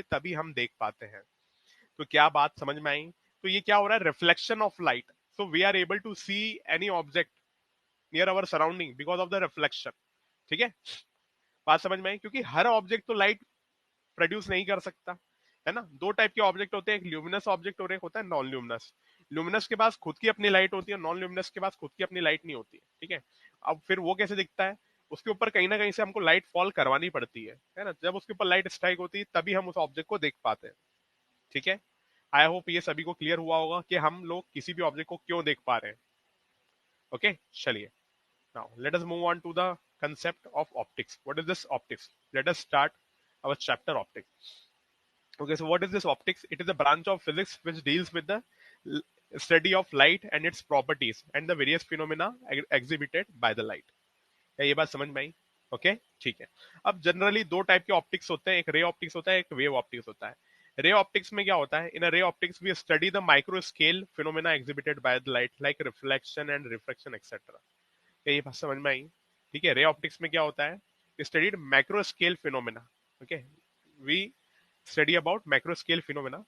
तभी हम देख पाते हैं। तो क्या बात समझ में आई? तो ये क्या हो रहा है, reflection of light. So we are able to see any object near our surrounding because of the reflection. ठीक है, बात समझ में आई? क्योंकि हर ऑब्जेक्ट तो लाइट प्रोड्यूस नहीं कर सकता, है ना। दो टाइप के ऑब्जेक्ट होते हैं, एक ल्यूमिनस ऑब्जेक्ट और एक होता है नॉन ल्यूमिनस। ल्यूमिनस के पास खुद की अपनी लाइट होती है, नॉन ल्यूमिनस के पास खुद की अपनी लाइट नहीं होती है। ठीक है, अब फिर वो कैसे दिखता है, उसके ऊपर कहीं ना कहीं से हमको लाइट फॉल करवानी पड़ती है ना। जब उसके ऊपर लाइट स्ट्राइक होती है तभी हम उस ऑब्जेक्ट को देख पाते हैं। ठीक है, आई होप ये सभी को क्लियर हुआ होगा कि हम लोग किसी भी ऑब्जेक्ट को क्यों देख पा रहे हैं। ओके, चलिए, now let us move on to the concept of optics. What is this optics? Let us start our chapter optics. Okay, so what is this optics? It is a branch of physics which deals with the study of light and its properties and the various phenomena exhibited by the light. क्या ये बात समझ में आई? Okay, ठीक है। अब generally दो type के ऑप्टिक्स होते हैं, एक रे ऑप्टिक्स होता है, एक वेव ऑप्टिक्स होता है। रे ऑप्टिक्स में क्या होता है, in a ray optics we study the micro scale phenomena exhibited by the light like reflection and refraction etcetera. क्या ये बात समझ में आई? ठीक है, रे ऑप्टिक्स में क्या होता है, studied macro scale phenomena. Okay, we study about macro scale phenomena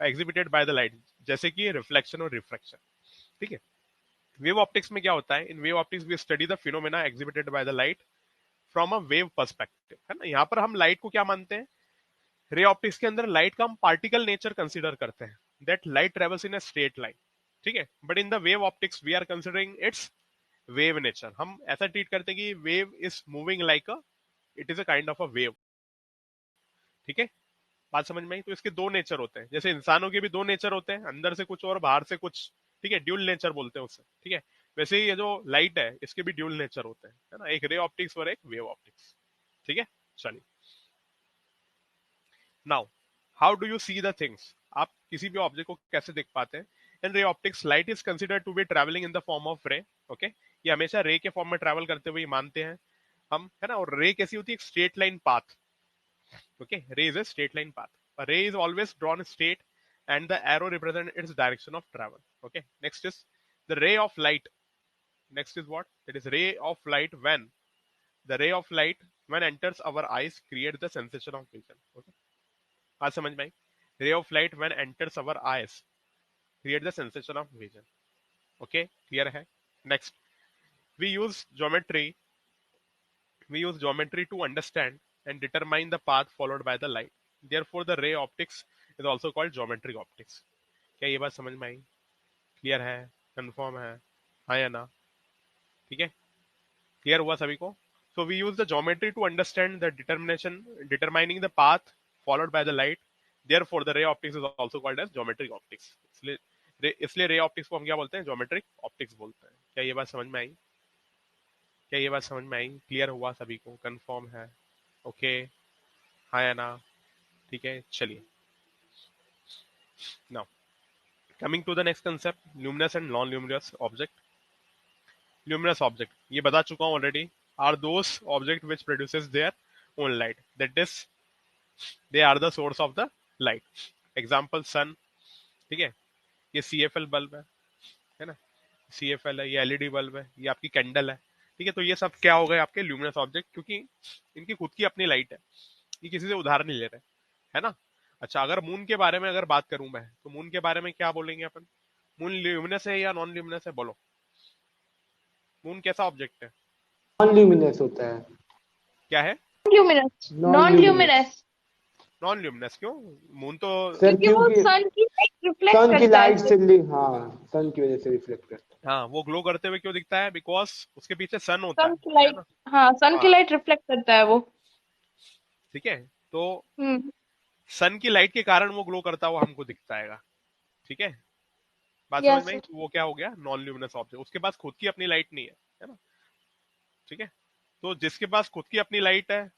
exhibited by the light, जैसे कि रिफ्लेक्शन और रिफ्रैक्शन। ठीक है, वेव ऑप्टिक्स में क्या होता है, in wave optics we study the phenomena exhibited by the light from a wave perspective, है ना। यहाँ पर हम लाइट को क्या मानते हैं, रे ऑप्टिक्स के अंदर लाइट का हम पार्टिकल नेचर कंसीडर करते हैं, that light travels in a straight line. ठीक है, but in the wave optics we are considering its wave nature. हम ऐसा ट्रीट करते हैं कि wave is moving like a, it is a kind of a wave. ठीक है, बात समझ में आई? तो इसके दो नेचर होते हैं, जैसे इंसानों के भी दो नेचर होते हैं, अंदर से कुछ और बाहर से कुछ। ठीक है, ड्यूल नेचर बोलते हैं उससे। ठीक है, वैसे ही ये जो लाइट है इसके भी ड्यूल नेचर होते हैं, है ना, एक रे ऑप्टिक्स और एक वेव ऑप्टिक्स। ठीक है, चलिए, now how do you see the things, आप किसी भी ऑब्जेक्ट को कैसे देख पाते हैं? In ray optics light is considered to be travelling in the form of ray. Okay, ये हमेशा रे के फॉर्म में ट्रेवल करते हुए मानते हैं हम, है ना। और रे कैसी होती है, एक स्ट्रेट लाइन पाथ। ओके, रे is a straight line path, a ray is always drawn straight and the arrow represents its direction of travel. Okay, next is the ray of light. Next is what, it is ray of light when the ray of light when enters our eyes creates the sensation of vision. Okay, आज समझ में आई? ray of light when enters our eyes create the sensation of vision. Okay, clear है? Next, we use geometry, we use geometry to understand and determine the path followed by the light. Therefore the ray optics is also called geometric optics. क्या ये बात समझ में आई? Clear है? Confirm है? हाँ या ना? ठीक है, क्लियर हुआ सभी को? So we use the geometry to understand the determination determining the path followed by the light, therefore the ray optics is also called as geometric optics. इसलिए रे ऑप्टिक्स को हम क्या बोलते हैं, ज्योमेट्रिक ऑप्टिक्स बोलते हैं। क्या ये बात समझ में आई? क्या ये बात समझ में आई? क्लियर हुआ सभी को? कंफर्म है? ओके, हाँ या ना? ठीक है, चलिए, now coming to the next concept, luminous and non luminous object. Luminous object, ये बता चुका हूं already, are those object which produces their own light, that is they are the source of the light. Example sun। ठीक है, ये CFL bulb है ना, CFL है, ये LED बल्ब है, ये आपकी कैंडल है। ठीक है, तो ये सब क्या हो गए आपके ल्यूमिनस ऑब्जेक्ट, क्योंकि इनकी खुद की अपनी लाइट है, ये किसी से उधार नहीं ले रहे, है ना। अच्छा, अगर मून के बारे में अगर बात करूं मैं, तो मून के बारे में क्या बोलेंगे अपन? मून ल्यूमिनस है या नॉन ल्यूमिनस है, बोलो। मून कैसा ऑब्जेक्ट है? नॉन ल्यूमिनस होता है। क्या है? Luminous, non non luminous luminous, non luminous क्यों? मून तो सर, क्योंकि वो क्योंकि सन की लाइट रिफ्लेक्ट सन की करता है लाइट सिर्फ। से हाँ, सन की वजह से रिफ्लेक्ट करता हाँ, वो ग्लो करते हुए क्यों दिखता है? बिकॉज उसके पीछे सन होता सन की है लाइट, ना। हाँ सन की हाँ, लाइट रिफ्लेक्ट करता है वो। ठीक है, तो हम्म। सन की लाइट के कारण वो ग्लो करता हुआ हमको दिखता है। ठीक है, बात समझ यस में आई? सर। तो वो क्या हो गया, नॉन ल्यूमिनस ऑब्जेक्ट, उसके पास खुद की अपनी लाइट नहीं है ना। ठीक है, तो जिसके पास खुद की अपनी लाइट है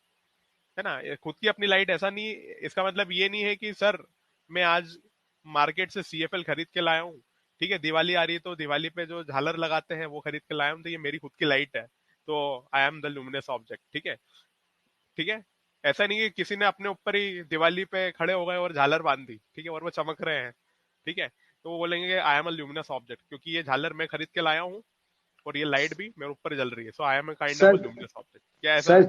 ना, ये खुद की अपनी लाइट, ऐसा नहीं, इसका मतलब ये नहीं है कि सर मैं आज मार्केट से CFL खरीद के लाया हूँ, ठीक है, दिवाली आ रही है तो दिवाली पे जो झालर लगाते हैं वो खरीद के लाया हूँ, तो ये मेरी खुद की लाइट है, तो I am the luminous object. ठीक है, ठीक है, ऐसा नहीं है कि किसी ने अपने ऊपर ही दिवाली पे खड़े हो गए और झालर बांध दी, ठीक है, और वो चमक रहे हैं, ठीक है, तो वो बोलेंगे आई एम अ ल्यूमिनस ऑब्जेक्ट, क्योंकि ये झालर मैं खरीद के लाया हूँ और ये लाइट भी मेरे ऊपर जल रही है, so I am a kind of a sir luminous object. क्या ऐसा?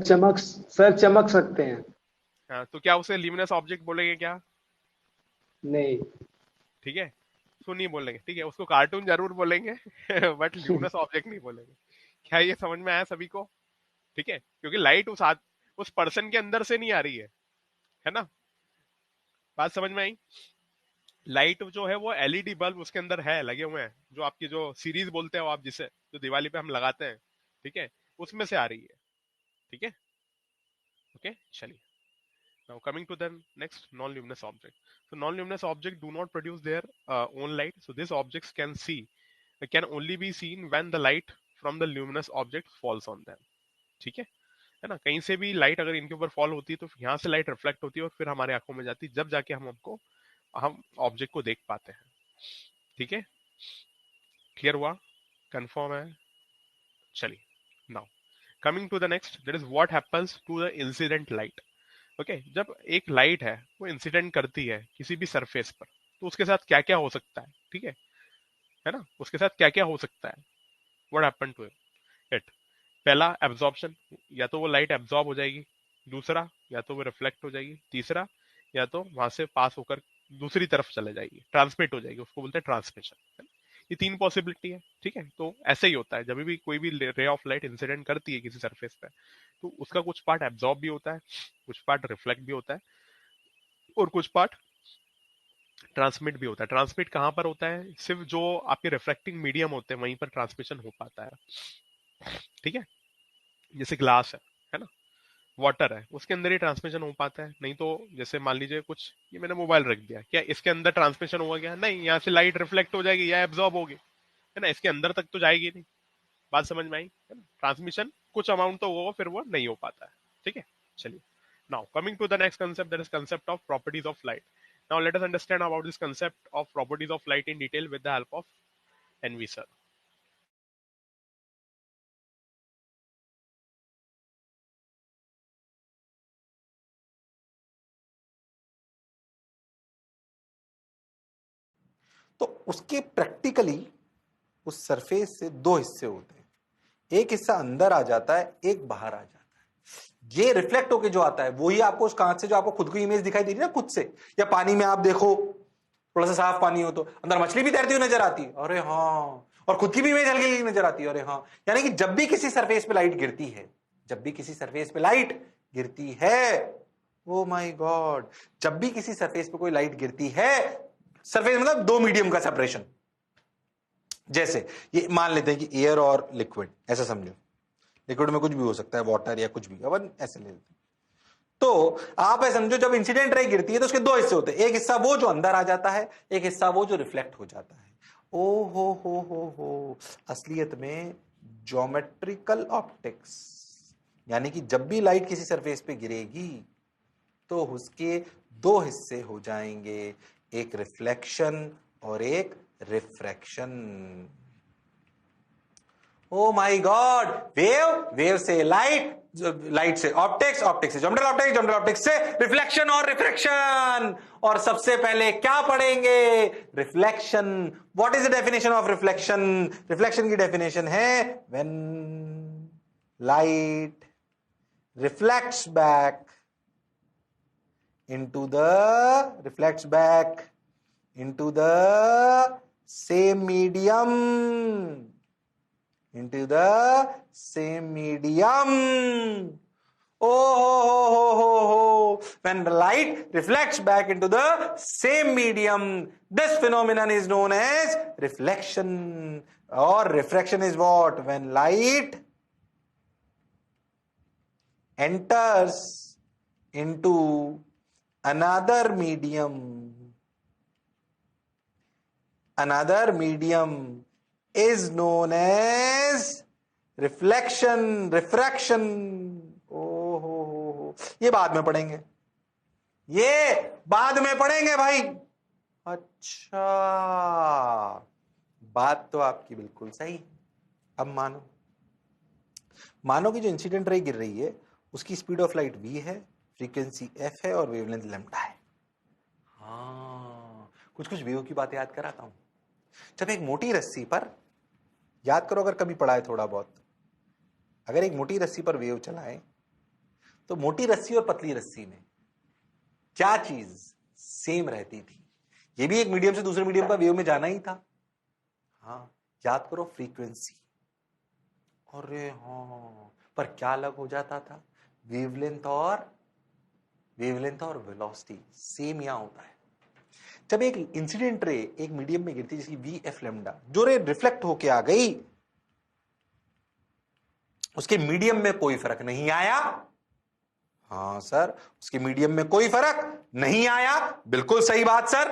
सर चमक सकते हैं। हाँ, तो क्या उसे ल्यूमिनस ऑब्जेक्ट बोलेंगे क्या? नहीं। ठीक है, उसको नहीं बोलेंगे, ठीक है, उसको कार्टून जरूर बोलेंगे बट ल्यूमिनस ऑब्जेक्ट नहीं बोलेंगे। क्या ये समझ में आया सभी को? ठीक है, क्योंकि लाइट उस पर्सन के अंदर से नहीं आ रही है ना? बात समझ में आई? लाइट जो है वो एलईडी बल्ब उसके अंदर है, लगे हुए हैं, जो आपकी जो सीरीज बोलते हो आप, जिसे जो दिवाली पे हम लगाते हैं, ठीक है, उसमें से आ रही है। ठीक है, ओके, चलिए। Now coming to the next non-luminous object. So non-luminous objects do not produce their own light. So these objects can only be seen when the light from the luminous object falls on them. ठीक है ना? कहीं से भी light अगर इनके ऊपर fall होती है तो यहाँ से लाइट रिफ्लेक्ट होती है और फिर हमारे आंखों में जाती है, जब जाके हम ऑब्जेक्ट को देख पाते हैं। ठीक है, क्लियर हुआ? कंफर्म है? चलिए, now coming to the next, that is what happens to the incident light. Okay, जब एक लाइट है वो इंसिडेंट करती है किसी भी सरफेस पर, तो उसके साथ क्या क्या हो सकता है? ठीक है ना? उसके साथ क्या क्या हो सकता है? What happen to it? पहला, एब्जॉर्प्शन, या तो वो लाइट एब्जॉर्ब हो जाएगी। दूसरा, या तो वो रिफ्लेक्ट हो जाएगी। तीसरा, या तो वहां से पास होकर दूसरी तरफ चले जाएगी, ट्रांसमिट हो जाएगी, उसको बोलते हैं ट्रांसमिशन। ये तीन पॉसिबिलिटी है। ठीक है, तो ऐसे ही होता है जब भी कोई भी रे ऑफ लाइट इंसिडेंट करती है किसी सरफेस पे, तो उसका कुछ पार्ट एब्जॉर्ब भी होता है, कुछ पार्ट रिफ्लेक्ट भी होता है, और कुछ पार्ट ट्रांसमिट भी होता है। ट्रांसमिट कहाँ पर होता है? सिर्फ जो आपके रिफ्लेक्टिंग मीडियम होते हैं वहीं पर ट्रांसमिशन हो पाता है। ठीक है, जैसे ग्लास है ना, वाटर है, उसके अंदर ही ट्रांसमिशन हो पाता है। नहीं तो जैसे मान लीजिए कुछ, ये मैंने मोबाइल रख दिया, क्या इसके अंदर ट्रांसमिशन होगा? क्या नहीं, यहाँ से लाइट रिफ्लेक्ट हो जाएगी या एब्जॉर्ब होगी, है ना, इसके अंदर तक तो जाएगी नहीं। बात समझ में आई? है ना? ट्रांसमिशन कुछ अमाउंट तो होगा, फिर वो नहीं हो पाता है। ठीक है, चलिए। Now coming to the next concept, that is concept of properties of light. Now let us understand about this concept of properties of light in detail with the help of NV sir. तो उसके practically उस surface से दो हिस्से होते हैं, एक हिस्सा अंदर आ जाता है, एक बाहर आ जाता है। ये रिफ्लेक्ट होके जो आता है वही आपको उस कांच से, जो आपको खुद की इमेज दिखाई दे रही है ना खुद से, या पानी में आप देखो, थोड़ा सा साफ पानी हो तो अंदर मछली भी तैरती हुई नजर आती है, अरे हाँ, और खुद की भी इमेज हल्की हल्की नजर आती है, अरे हाँ। यानी कि जब भी किसी सरफेस पे लाइट गिरती है, जब भी किसी सरफेस पे लाइट गिरती है, ओ माय गॉड, जब भी किसी सरफेस पे कोई लाइट गिरती है, सरफेस मतलब दो मीडियम का सेपरेशन, जैसे ये मान लेते हैं कि एयर और लिक्विड, ऐसा समझो, लिक्विड में कुछ भी हो सकता है, वाटर या कुछ भी, अपन ऐसे ले लेते हैं। तो आप ऐसा समझो, जब इंसिडेंट रे गिरती है तो उसके दो हिस्से होते हैं, एक हिस्सा वो जो अंदर आ जाता है, एक हिस्सा वो जो रिफ्लेक्ट हो जाता है। ओ हो, असलियत में ज्योमेट्रिकल ऑप्टिक्स, यानी कि जब भी लाइट किसी सरफेस पे गिरेगी तो उसके दो हिस्से हो जाएंगे, एक रिफ्लेक्शन और एक refraction. Oh my God, wave से लाइट, लाइट से ऑप्टिक्स, ऑप्टिक्स से ज्योमेट्रिकल ऑप्टिक्स, ज्योमेट्रिकल ऑप्टिक्स से रिफ्लेक्शन और रिफ्रैक्शन। और सबसे पहले क्या पढ़ेंगे? Reflection. What is the definition of reflection? Reflection की डेफिनेशन है when light reflects back into the same medium, oh, when the light reflects back into the same medium, this phenomenon is known as reflection. Or refraction is what? When light enters into another medium is known as reflection, refraction. हो, ये बाद में पढ़ेंगे, ये बाद में पढ़ेंगे भाई। अच्छा, बात तो आपकी बिल्कुल सही। अब मानो कि जो इंसिडेंट रे गिर रही है उसकी स्पीड ऑफ लाइट v है, फ्रीक्वेंसी f है और वेवलेंथ लैम्डा है। हाँ, कुछ वेव की बातें याद कराता हूं। जब एक मोटी रस्सी पर, याद करो अगर कभी पढ़ा है थोड़ा बहुत, अगर एक मोटी रस्सी पर वेव चलाएं तो मोटी रस्सी और पतली रस्सी में क्या चीज सेम रहती थी? ये भी एक मीडियम से दूसरे मीडियम का वेव में जाना ही था। हाँ, याद करो फ्रीक्वेंसी। अरे हाँ, पर क्या अलग हो जाता था? वेवलेंथ और वेलोसिटी सेम यहां होता है। जब एक इंसिडेंट रे एक मीडियम में गिरती, जैसे वी एफ लेमडा, जो रे रिफ्लेक्ट होके आ गई, उसके मीडियम में कोई फर्क नहीं आया। हाँ सर, उसके मीडियम में कोई फर्क नहीं आया, बिल्कुल सही बात सर।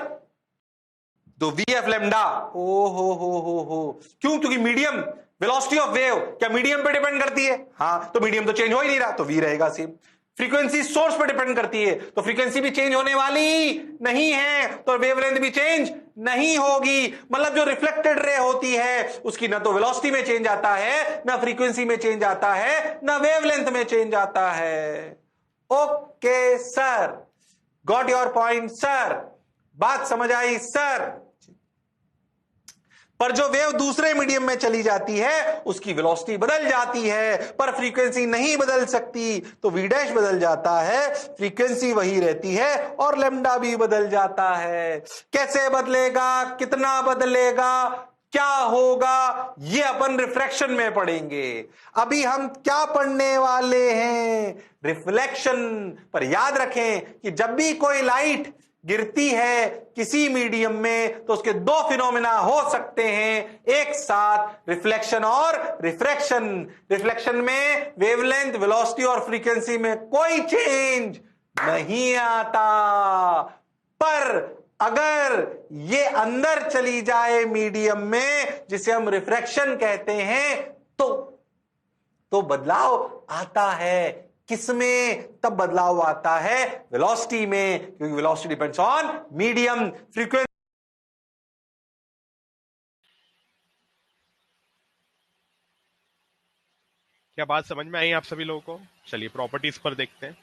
तो वी एफ लेमडा, ओ हो, क्यों? क्योंकि मीडियम, वेलोसिटी ऑफ वेव क्या मीडियम पे डिपेंड करती है? हाँ, तो मीडियम तो चेंज हो ही नहीं रहा, तो वी रहेगा सेम। फ्रीक्वेंसी सोर्स पे डिपेंड करती है, तो फ्रीक्वेंसी भी चेंज होने वाली नहीं है, तो वेवलेंथ भी चेंज नहीं होगी। मतलब जो रिफ्लेक्टेड रे होती है उसकी ना तो वेलोसिटी में चेंज आता है, ना फ्रीक्वेंसी में चेंज आता है, ना वेवलेंथ में चेंज आता है। Okay sir, got your point sir, बात समझ आई सर। पर जो वेव दूसरे मीडियम में चली जाती है उसकी वेलोसिटी बदल जाती है, पर फ्रीक्वेंसी नहीं बदल सकती, तो वी डैश बदल जाता है, फ्रीक्वेंसी वही रहती है और लेमडा भी बदल जाता है। कैसे बदलेगा, कितना बदलेगा, क्या होगा, ये अपन रिफ्रैक्शन में पढ़ेंगे। अभी हम क्या पढ़ने वाले हैं? रिफ्लेक्शन। पर याद रखें कि जब भी कोई लाइट गिरती है किसी मीडियम में तो उसके दो फिनोमेना हो सकते हैं एक साथ, रिफ्लेक्शन और रिफ्रैक्शन। रिफ्लेक्शन में वेवलेंथ, वेलोसिटी और फ्रीक्वेंसी में कोई चेंज नहीं आता, पर अगर ये अंदर चली जाए मीडियम में, जिसे हम रिफ्रैक्शन कहते हैं, तो बदलाव आता है। किसमें तब बदलाव आता है? वेलोसिटी में, क्योंकि velocity depends on medium. Frequency क्या बात समझ में आई आप सभी लोगों को? चलिए प्रॉपर्टीज पर देखते हैं।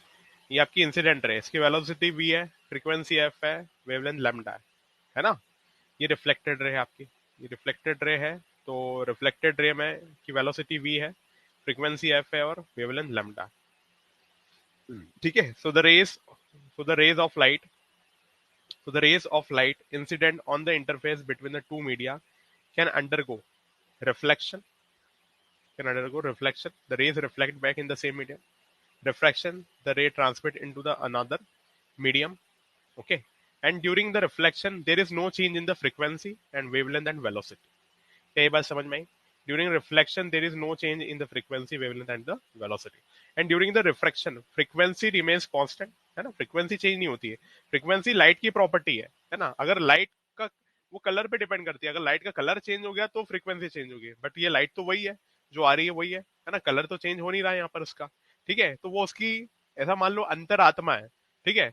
ये आपकी इंसिडेंट रे, इसकी वेलोसिटी v है, फ्रीक्वेंसी f है, वेवलेंथ लैम्डा है ना। ये रिफ्लेक्टेड रे है आपकी, ये रिफ्लेक्टेड रे है, तो रिफ्लेक्टेड रे में की वेलोसिटी v है, फ्रीक्वेंसी f है और वेवलेंथ लैम्डा। ठीक है। So the rays of light incident on the interface between the two media can undergo reflection. The rays reflect back in the same medium. Refraction, the ray transmit into the another medium. Okay. And during the reflection, there is no change in the frequency and wavelength and velocity. क्या ये बात समझ में आई? During reflection, there is no change in the frequency, wavelength and the velocity. And during the refraction, frequency remains constant. है ना, frequency change नहीं होती है। फ्रीक्वेंसी लाइट की प्रॉपर्टी है ना। अगर लाइट का वो कलर पे डिपेंड करती है, अगर लाइट का कलर चेंज हो गया तो फ्रीक्वेंसी चेंज होगी, बट ये लाइट तो वही है जो आ रही है, वही है ना। कलर तो चेंज हो नहीं रहा है यहाँ पर उसका। ठीक है, तो वो उसकी ऐसा मान लो अंतरात्मा है। ठीक है,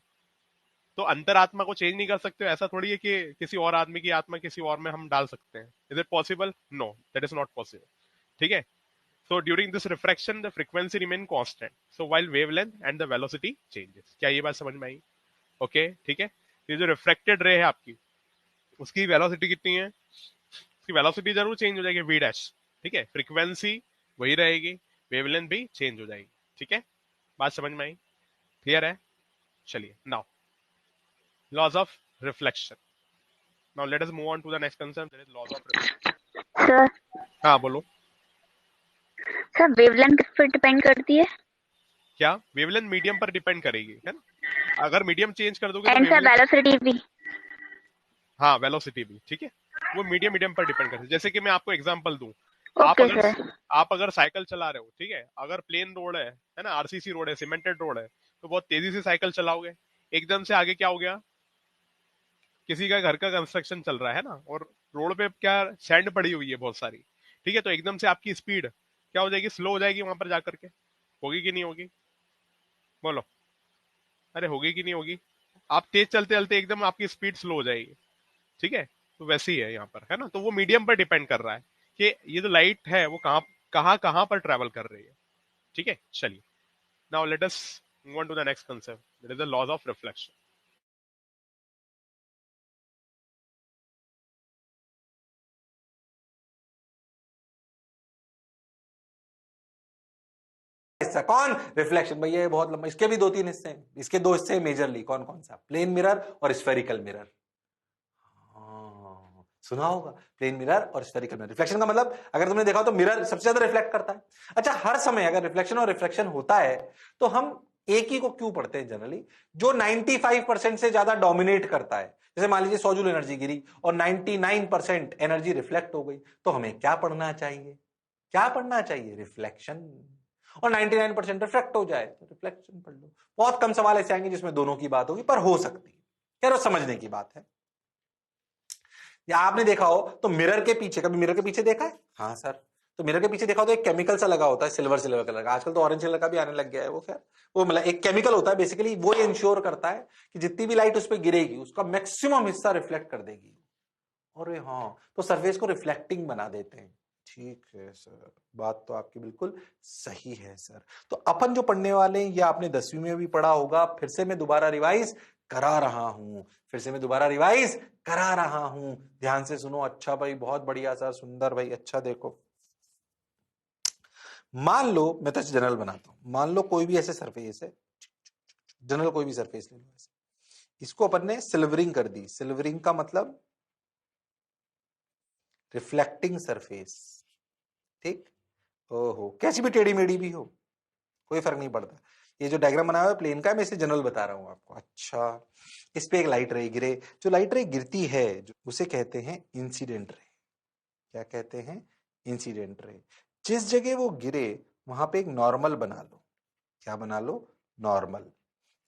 तो अंतरात्मा को चेंज नहीं कर सकते, ऐसा थोड़ी है कि किसी और आदमी की आत्मा किसी और में हम डाल सकते हैं। Is it possible? No, that is not possible. ठीक है, so during this refraction the frequency remain constant, so while wavelength and the velocity changes. क्या ये बात समझ में आई? ओके, ठीक है। ये जो रिफ्रेक्टेड रे है आपकी, उसकी वेलोसिटी कितनी है? उसकी वेलोसिटी जरूर चेंज हो जाएगी, वी डैश। ठीक है, फ्रीक्वेंसी वही रहेगी, वेवलेंथ भी चेंज हो जाएगी। ठीक है, बात समझ में आई? क्लियर है? चलिए, now laws of reflection. Now let us move on to the next concept, that is laws of reflection. Sir हाँ बोलो। सर वेवलेंथ किस पर डिपेंड करती है? क्या वेवलेंथ मीडियम पर डिपेंड करेगी, है ना। अगर मीडियम चेंज कर दोगे तो एंड सर वेवलेंथ, वेलोसिटी भी? हाँ वेलोसिटी भी, ठीक है, वो मीडियम मीडियम पर डिपेंड करती है। जैसे कि मैं आपको एग्जांपल दूं, आप ओके अगर सर। आप अगर साइकिल चला रहे हो, ठीक है, अगर प्लेन रोड है ना, आरसीसी रोड है, सीमेंटेड रोड है, तो बहुत तेजी से साइकिल चलाओगे, एकदम से आगे क्या हो गया, किसी का घर का कंस्ट्रक्शन चल रहा है ना, और रोड पे क्या सैंड पड़ी हुई है बहुत सारी, ठीक है, तो एकदम से आपकी स्पीड क्या हो जाएगी, स्लो हो जाएगी वहां पर जाकर के। होगी कि नहीं होगी? बोलो, अरे होगी कि नहीं होगी? आप तेज चलते चलते एकदम आपकी स्पीड स्लो हो जाएगी। ठीक है, तो वैसे ही है यहाँ पर, है ना। तो वो मीडियम पर डिपेंड कर रहा है कि ये जो लाइट है वो कहाँ कहाँ कहाँ पर ट्रेवल कर रही है। ठीक है, चलिए, now let us move on to the next concept, that is the laws of reflection. हिस्सा कौन? रिफ्लेक्शन। भैया ये बहुत लंबा, इसके भी 2-3 हिस्से हैं, इसके 2 हिस्से मेजरली। कौन कौन सा? प्लेन मिरर और स्फेरिकल मिरर। सुना होगा, प्लेन मिरर और स्फेरिकल मिरर। रिफ्लेक्शन का मतलब अगर तुमने देखा हो तो मिरर सबसे ज्यादा रिफ्लेक्ट करता है। अच्छा, हर समय अगर रिफ्लेक्शन और रिफ्लेक्शन होता है तो हम एक ही को क्यों पढ़ते हैं जनरली? जो 95% से ज्यादा डोमिनेट करता है। जैसे मान लीजिए 100 जूल एनर्जी गिरी और 99% एनर्जी रिफ्लेक्ट हो गई, तो हमें क्या पढ़ना चाहिए? क्या पढ़ना चाहिए? रिफ्लेक्शन। और 99% रिफ्लेक्ट हो जाए तो रिफ्लेक्शन पढ़ लो। बहुत कम सवाल ऐसे आएंगे जिसमें दोनों की बात होगी, पर हो सकती है। खैर वो समझने की बात है। या आपने देखा हो तो मिरर के पीछे, कभी मिरर के पीछे देखा है? हाँ सर। तो मिरर के पीछे देखा हो तो एक केमिकल सा लगा होता है, सिल्वर कलर का। आजकल तो ऑरेंज कलर का भी आने लग गया है। वो खैर वो मतलब एक केमिकल होता है बेसिकली, वो इंश्योर करता है कि जितनी भी लाइट उस पर गिरेगी उसका मैक्सिमम हिस्सा रिफ्लेक्ट कर देगी। अरे हाँ, तो सरफेस को रिफ्लेक्टिंग बना देते हैं। ठीक है सर, बात तो आपकी बिल्कुल सही है सर। तो अपन जो पढ़ने वाले हैं ये आपने 10वीं में भी पढ़ा होगा। फिर से मैं दोबारा रिवाइज करा रहा हूं, ध्यान से सुनो। अच्छा भाई, बहुत बढ़िया सर, सुंदर भाई। अच्छा देखो, मान लो मैं तो जनरल बनाता हूं। मान लो कोई भी ऐसे सरफेस है, जनरल कोई भी सरफेस ले लो ऐसे। इसको अपन ने सिल्वरिंग कर दी। सिल्वरिंग का मतलब रिफ्लेक्टिंग सरफेस। ठीक। ओहो, कैसी भी टेढ़ी मेढ़ी भी हो कोई फर्क नहीं पड़ता। ये जो डायग्राम बनाया हुआ है प्लेन का है, मैं इसे जनरल बता रहा हूं आपको। अच्छा, इस पे एक लाइट रे गिरे। जो लाइट रे गिरती है उसे कहते हैं इंसिडेंट रे। क्या कहते हैं? Incident ray. जिस जगह वो गिरे वहां पे एक नॉर्मल बना लो। क्या बना लो? नॉर्मल।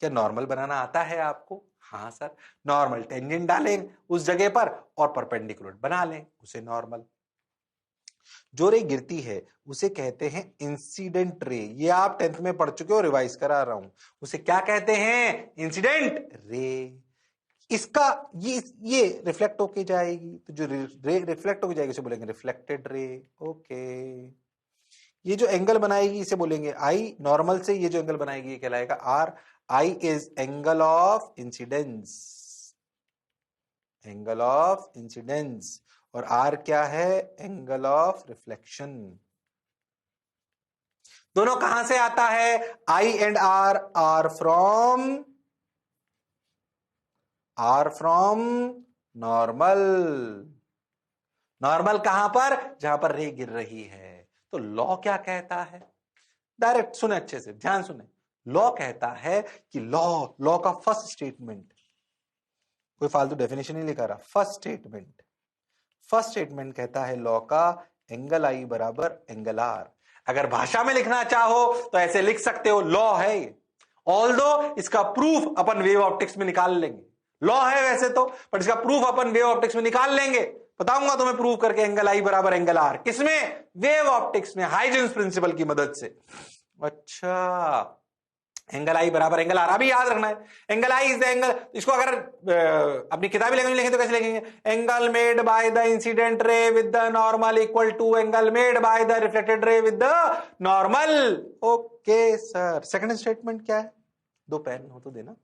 क्या नॉर्मल बनाना आता है आपको? हाँ सर। नॉर्मल टेंजेंट डालें उस जगह पर और परपेंडिकुलर बना लें उसे नॉर्मल। जो रे गिरती है उसे कहते हैं इंसिडेंट रे। ये आप 10th में पढ़ चुके हो, रिवाइज करा रहा हूं। उसे क्या कहते हैं? Incident ray. इसका ये रिफ्लेक्ट होके जाएगी, तो जो रे रिफ्लेक्ट होके जाएगी उसे बोलेंगे रिफ्लेक्टेड रे। ओके। ये जो एंगल बनाएगी इसे बोलेंगे आई। नॉर्मल से ये जो एंगल बनाएगी ये कहलाएगा r. I is angle of incidence, angle of incidence. और आर क्या है? Angle of reflection. दोनों कहां से आता है? I and r from normal. Normal कहां पर? जहां पर रे गिर रही है। तो लॉ क्या कहता है? डायरेक्ट सुने, अच्छे से ध्यान सुने। लॉ कहता है कि लॉ का फर्स्ट स्टेटमेंट, कोई फालतू डेफिनेशन नहीं लिखा रहा, फर्स्ट स्टेटमेंट कहता है लॉ का एंगल आई बराबर एंगल आर। अगर भाषा में लिखना चाहो तो ऐसे लिख सकते हो, लॉ है ये। ऑल्दो इसका प्रूफ अपन वेव ऑप्टिक्स में निकाल लेंगे। लॉ है वैसे तो, पर इसका प्रूफ अपन वेव ऑप्टिक्स में निकाल लेंगे। बताऊंगा तुम्हें प्रूफ करके, एंगल आई बराबर एंगल आर। किसमें? वेव ऑप्टिक्स में, हाइजेंस प्रिंसिपल की मदद से। अच्छा, एंगल आई बराबर एंगल आर अभी याद रखना है। Angle I is the angle, इसको अगर अपनी किताबी लैंग्वेज में लिखें तो कैसे लिखेंगे? Angle made by the incident ray with the normal equal to angle made by the reflected ray with the normal. Okay sir. Second statement क्या है? दो पेन हो तो देना।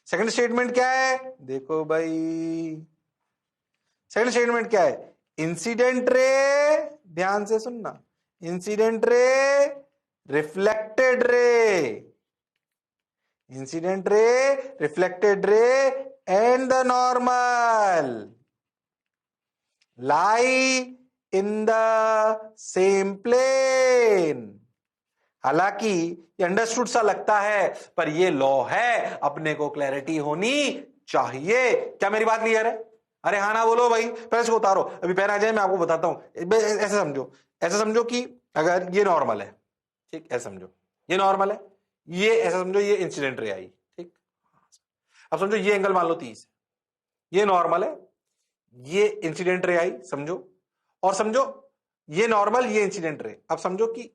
सेकंड स्टेटमेंट क्या है? देखो भाई, सेकंड स्टेटमेंट क्या है? इंसिडेंट रे, ध्यान से सुनना, इंसिडेंट रे, रिफ्लेक्टेड रे, incident ray, reflected ray and the normal lie in the same plane. हालांकि ये अंडरस्टूड सा लगता है, पर ये लॉ है, अपने को क्लैरिटी होनी चाहिए। क्या मेरी बात क्लियर है? अरे हाँ ना बोलो भाई, पहले इसको उतारो, अभी पैर आ जाए मैं आपको बताता हूं। ऐसे समझो कि अगर ये नॉर्मल है, ठीक, ऐसे समझो ये नॉर्मल है, ये ऐसा समझो ये इंसिडेंट रे आई, ठीक। अब समझो ये एंगल मान लो 30, ये नॉर्मल है, ये इंसिडेंट रे आई समझो, और समझो ये नॉर्मल, ये इंसिडेंट रे। अब समझो कि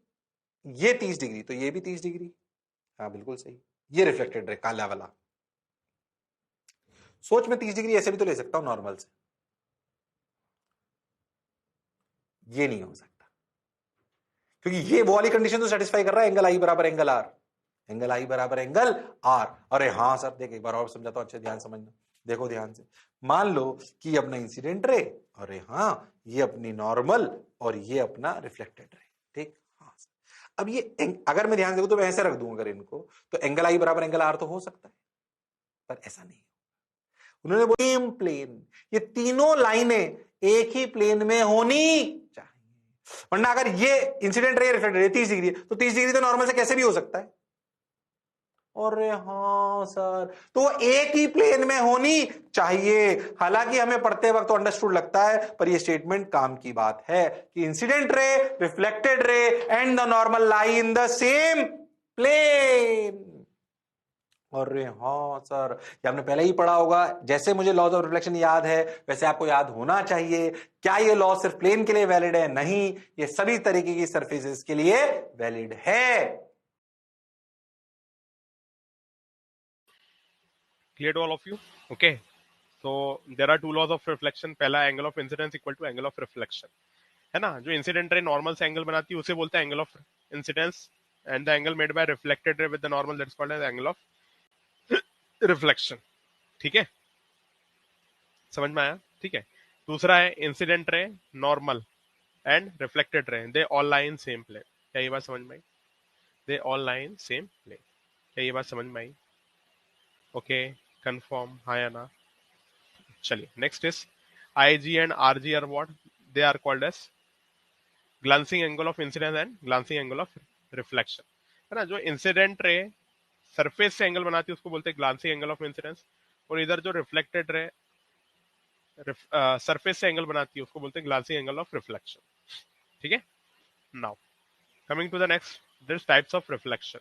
ये 30 डिग्री तो ये भी 30 डिग्री। हाँ बिल्कुल सही। ये रिफ्लेक्टेड रे काला वाला। सोच में 30 डिग्री ऐसे भी तो ले सकता हूं नॉर्मल से, ये नहीं हो सकता क्योंकि ये वो वाली कंडीशन तो सेटिस्फाई कर रहा है, एंगल आई बराबर एंगल आर, एंगल आई बराबर एंगल आर। अरे हाँ सर, देख एक बार और समझाता हूं, अच्छे ध्यान समझना, देखो ध्यान से। मान लो कि ये अपना इंसिडेंट रे, अरे हाँ ये अपनी नॉर्मल, और ये अपना रिफ्लेक्टेड रे, ठीक। हाँ, अब ये अगर मैं ध्यान से देखूं तो मैं ऐसे रख दूं अगर इनको, तो एंगल आई बराबर एंगल आर तो हो सकता है, पर ऐसा नहीं। उन्होंने बोला सेम प्लेन, ये तीनों लाइनें एक ही प्लेन में होनी चाहिए, वरना अगर ये इंसिडेंट रे रिफ्लेक्टेड रे 30 डिग्री है तो 30 डिग्री तो नॉर्मल से कैसे भी हो सकता है। और हाँ सर, तो वो एक ही प्लेन में होनी चाहिए। हालांकि हमें पढ़ते वक्त तो अंडरस्टूड लगता है, पर ये स्टेटमेंट काम की बात है कि incident ray, reflected ray and the normal lie in the same plane. अरे हाँ सर, ये आपने पहले ही पढ़ा होगा। जैसे मुझे लॉज ऑफ रिफ्लेक्शन याद है वैसे आपको याद होना चाहिए। क्या ये लॉ सिर्फ प्लेन के लिए वैलिड है? नहीं, ये सभी तरीके की सरफेसेस के लिए वैलिड है। Clear to all of you? Okay. So there are two laws of reflection. पहला angle of incidence equal to angle of reflection, है ना? जो इंसिडेंट रे नॉर्मल से एंगल बनाती है उसे बोलते हैं angle of incidence, and the angle made by reflected ray with the normal that's called as angle of reflection. ठीक है, समझ में आया? ठीक है। दूसरा है incident ray normal and reflected ray, they all lie in same plane. क्या ये बात समझ में आई? They all lie in same plane. क्या ये बात समझ में आई? ओके, कंफर्म, हाँ या ना? चलिए, next is IG and RG are what? They are called as glancing angle of incidence and glancing angle of reflection, है ना? जो इंसिडेंट रे सरफेस से एंगल बनाती है उसको बोलते हैं ग्लांसिंग एंगल ऑफ इंसिडेंस, और इधर जो रिफ्लेक्टेड रे सरफेस से एंगल बनाती है उसको बोलते हैं ग्लांसिंग एंगल ऑफ रिफ्लेक्शन। ठीक है, now coming to the next, their types of reflection.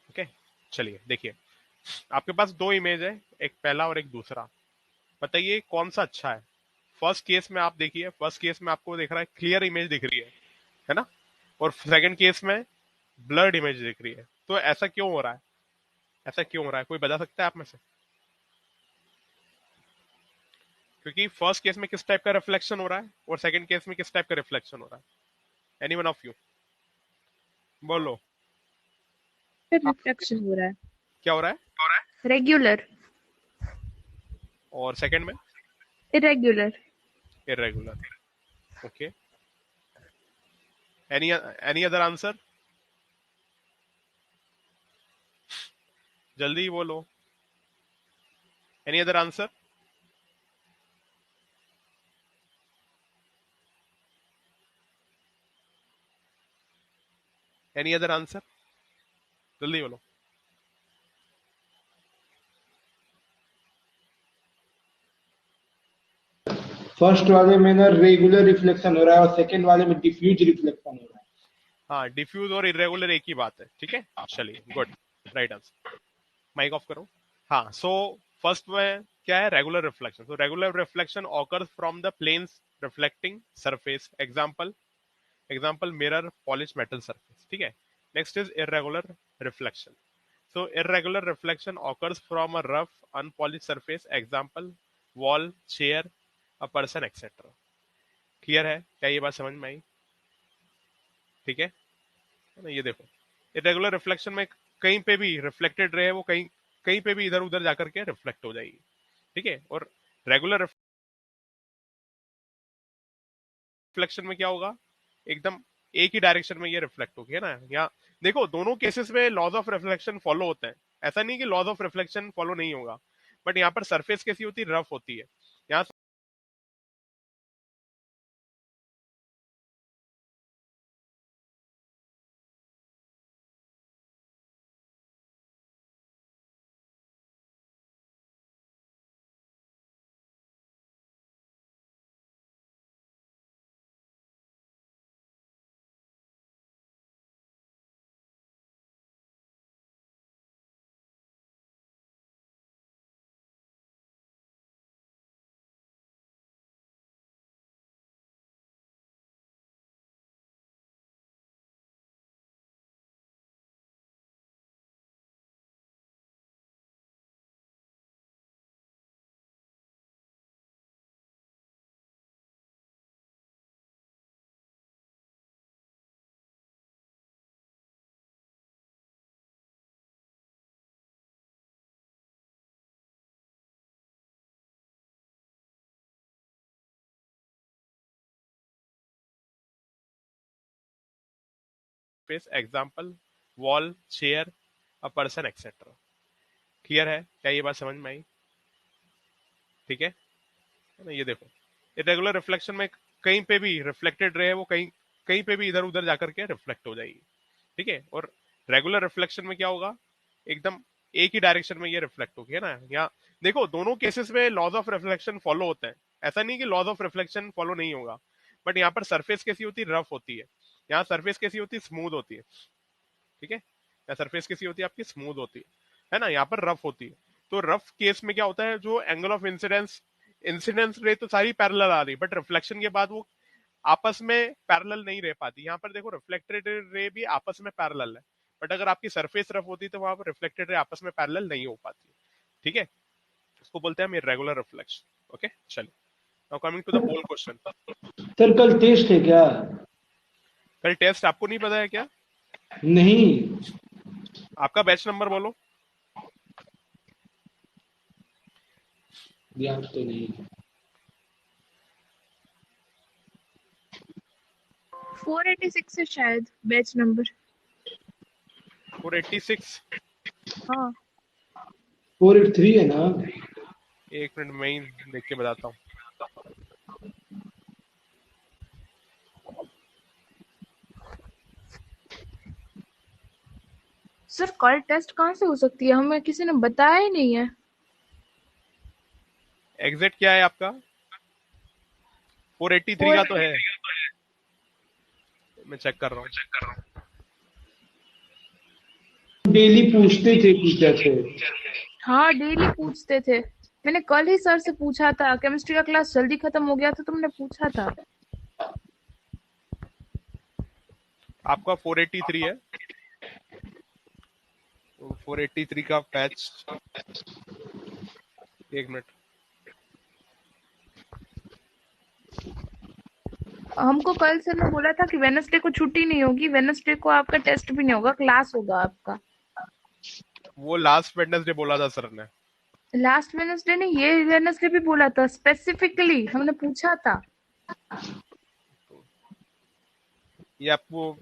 Okay, चलिए देखिए, आपके पास दो इमेज है, एक पहला और एक दूसरा। बताइए कौन सा अच्छा है? फर्स्ट केस में आप देखिए, फर्स्ट केस में आपको दिख रहा है क्लियर इमेज दिख रही है ना? और सेकंड केस में ब्लर्ड इमेज दिख रही है। तो ऐसा क्यों हो रहा है? ऐसा क्यों हो रहा है, कोई बता सकता है आप में से? क्योंकि फर्स्ट केस में किस टाइप का रिफ्लेक्शन हो रहा है और सेकंड केस में किस टाइप का रिफ्लेक्शन हो रहा है? एनी वन ऑफ यू बोलो। हाँ, रिफ्लेक्शन हो रहा है क्या हो रहा है? रेगुलर, और सेकंड में irregular. Irregular. Okay, any other answer? जल्दी बोलो, any other answer? Any other answer? जल्दी बोलो। फर्स्ट वाले में ना रेगुलर रिफ्लेक्शन हो रहा है और सेकंड वाले में डिफ्यूज रिफ्लेक्शन हो रहा है। हाँ, डिफ्यूज और इरेगुलर एक ही बात है। ठीक है, चलिए, good, right answer. Mic off करो। हाँ, सो फर्स्ट में क्या है? Regular reflection. So regular reflection occurs from the planes reflecting surface, example mirror, polish metal surface. ठीक है, next is irregular reflection. So irregular reflection occurs from a rough unpolish surface, example wall, chair, a person, etcetera. Clear है? क्या ये बात समझ में आई? ठीक है ना? ये देखो, इरेगुलर रिफ्लेक्शन में कहीं पे भी रिफ्लेक्टेड रहे वो कहीं कहीं पे भी इधर उधर जाकर के रिफ्लेक्ट हो जाएगी। ठीक है, और रेगुलर रिफ्लेक्शन में क्या होगा? एकदम एक ही डायरेक्शन में ये रिफ्लेक्ट होगी, है ना? यहाँ देखो, दोनों केसेस में लॉज ऑफ रिफ्लेक्शन फॉलो होते हैं। ऐसा नहीं कि लॉज ऑफ रिफ्लेक्शन फॉलो नहीं होगा, बट यहाँ पर सरफेस कैसी होती है? रफ होती है। यहाँ surface, example wall, chair, a person etcetera. Clear है? क्या ये बात समझ में आई? ठीक है ना? ये देखो, इरेगुलर रिफ्लेक्शन में कहीं पे भी रिफ्लेक्टेड रे है वो कहीं कहीं पे भी इधर उधर जाकर के रिफ्लेक्ट हो जाएगी। ठीक है, और रेगुलर रिफ्लेक्शन में क्या होगा, एकदम एक ही डायरेक्शन में ये रिफ्लेक्ट होगी, है ना? यहाँ देखो, दोनों केसेस में लॉज ऑफ रिफ्लेक्शन फॉलो होते हैं, ऐसा नहीं कि लॉज ऑफ रिफ्लेक्शन फॉलो नहीं होगा, बट यहाँ पर सरफेस कैसी होती है, रफ होती है। यहाँ सरफेस कैसी होती है, स्मूथ होती है। ठीक है, यहाँ सरफेस कैसी होती है आपकी, स्मूथ होती है ना? यहाँ पर रफ होती है। तो रफ केस में क्या होता है, जो एंगल ऑफ इंसिडेंस, इंसिडेंस रे तो सारी पैरेलल आ रही, बट रिफ्लेक्शन के बाद वो आपस में पैरेलल नहीं रह पाती। यहाँ पर देखो, रिफ्लेक्टेड रे भी आपस में पैरेलल है, बट अगर आपकी सरफेस रफ होती तो वहां पर रिफ्लेक्टेड रे आपस में पैरेलल नहीं हो पाती। ठीक है, उसको बोलते हैं हम इरेगुलर रिफ्लेक्शन। ओके, चलिए, now coming to the poll question. Sir कल टेस्ट है क्या? कल टेस्ट आपको नहीं पता है क्या? नहीं, आपका बैच नंबर बोलो। याद तो नहीं। 486 है शायद बैच नंबर। 486। हाँ 483 है ना? एक मिनट में ही देख के बताता हूँ। सर कल टेस्ट कहाँ से हो सकती है, हमें किसी ने बताया ही नहीं है। एग्जिट क्या है आपका? 483 का तो है, मैं चेक कर रहा हूँ। डेली पूछते थे टीचर से। हाँ डेली पूछते थे, मैंने कल ही सर से पूछा था, केमिस्ट्री का क्लास जल्दी खत्म हो गया था, तुमने पूछा था। आपका 483 है, 483 का पैच। एक मिनट, हमको कल सर ने बोला था कि वेडनेसडे को छुट्टी नहीं होगी, वेडनेसडे को आपका टेस्ट भी नहीं होगा, क्लास होगा आपका। वो लास्ट वेडनेसडे बोला था सर ने। लास्ट वेडनेसडे नहीं, ये वेडनेसडे भी बोला था, स्पेसिफिकली हमने पूछा था। ये आपको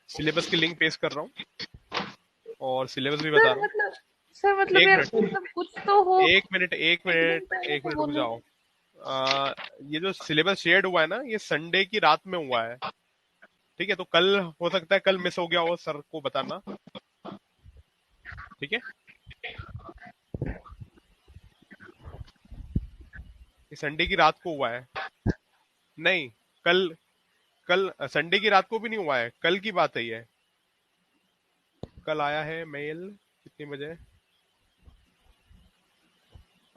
सिलेबस की लिंक पेश कर रहा हूँ और सिलेबस भी बता रहा हूँ। सर मतलब एक यार मिनट। मतलब कुछ तो हो। एक मिनट रुक जाओ। ये जो सिलेबस शेयर्ड हुआ है ना, ये संडे की रात में हुआ है। ठीक है, तो कल हो सकता है कल मिस हो गया हो, सर को बताना। ठीक है, ये संडे की रात को हुआ है। नहीं, कल कल संडे की रात को भी नहीं हुआ है, कल की बात है ये। कल आया है मेल कितने बजे?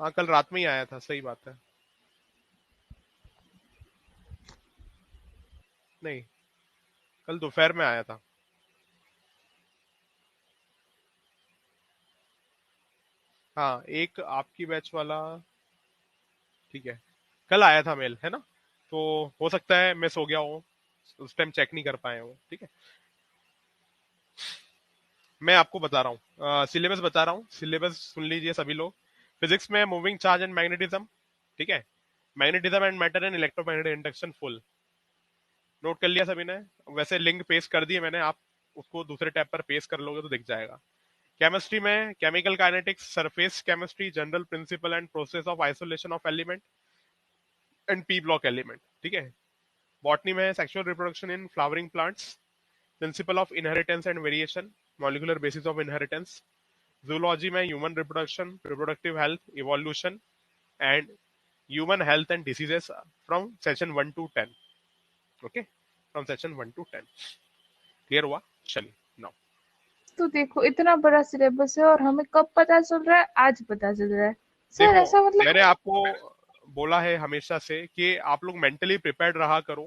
हाँ, कल रात में ही आया था, सही बात है। नहीं, कल दोपहर में आया था। हाँ, एक आपकी बैच वाला, ठीक है, कल आया था मेल, है ना? तो हो सकता है मिस हो गया हो, उस टाइम चेक नहीं कर पाए हो। ठीक है, मैं आपको बता रहा हूँ, सिलेबस बता रहा हूँ, सिलेबस सुन लीजिए सभी लोग। फिजिक्स में मूविंग चार्ज एंड मैग्नेटिज्म, ठीक है, magnetism and matter and electromagnetic induction full note कर लिया सभी ने? वैसे लिंक पेस्ट कर दिए मैंने, आप उसको दूसरे टैब पर पेस्ट कर लोगे तो दिख जाएगा। केमिस्ट्री में chemical kinetics, surface chemistry, general principle and process of isolation of element and p block element. ठीक है, बॉटनी में sexual reproduction in flowering plants, principle of inheritance and variation, molecular basis of inheritance. Zoology में human reproduction, reproductive health, evolution and human health and diseases from session 1 to 10। Okay, from session 1 to 10। Clear हुआ? चलिए now. तो देखो इतना बड़ा syllabus है और हमें कब पता चल रहा है, आज पता चल रहा है सर। ऐसा देखो, मतलब मैंने आपको बोला है हमेशा से कि आप लोग मेंटली प्रिपेयर्ड रहा करो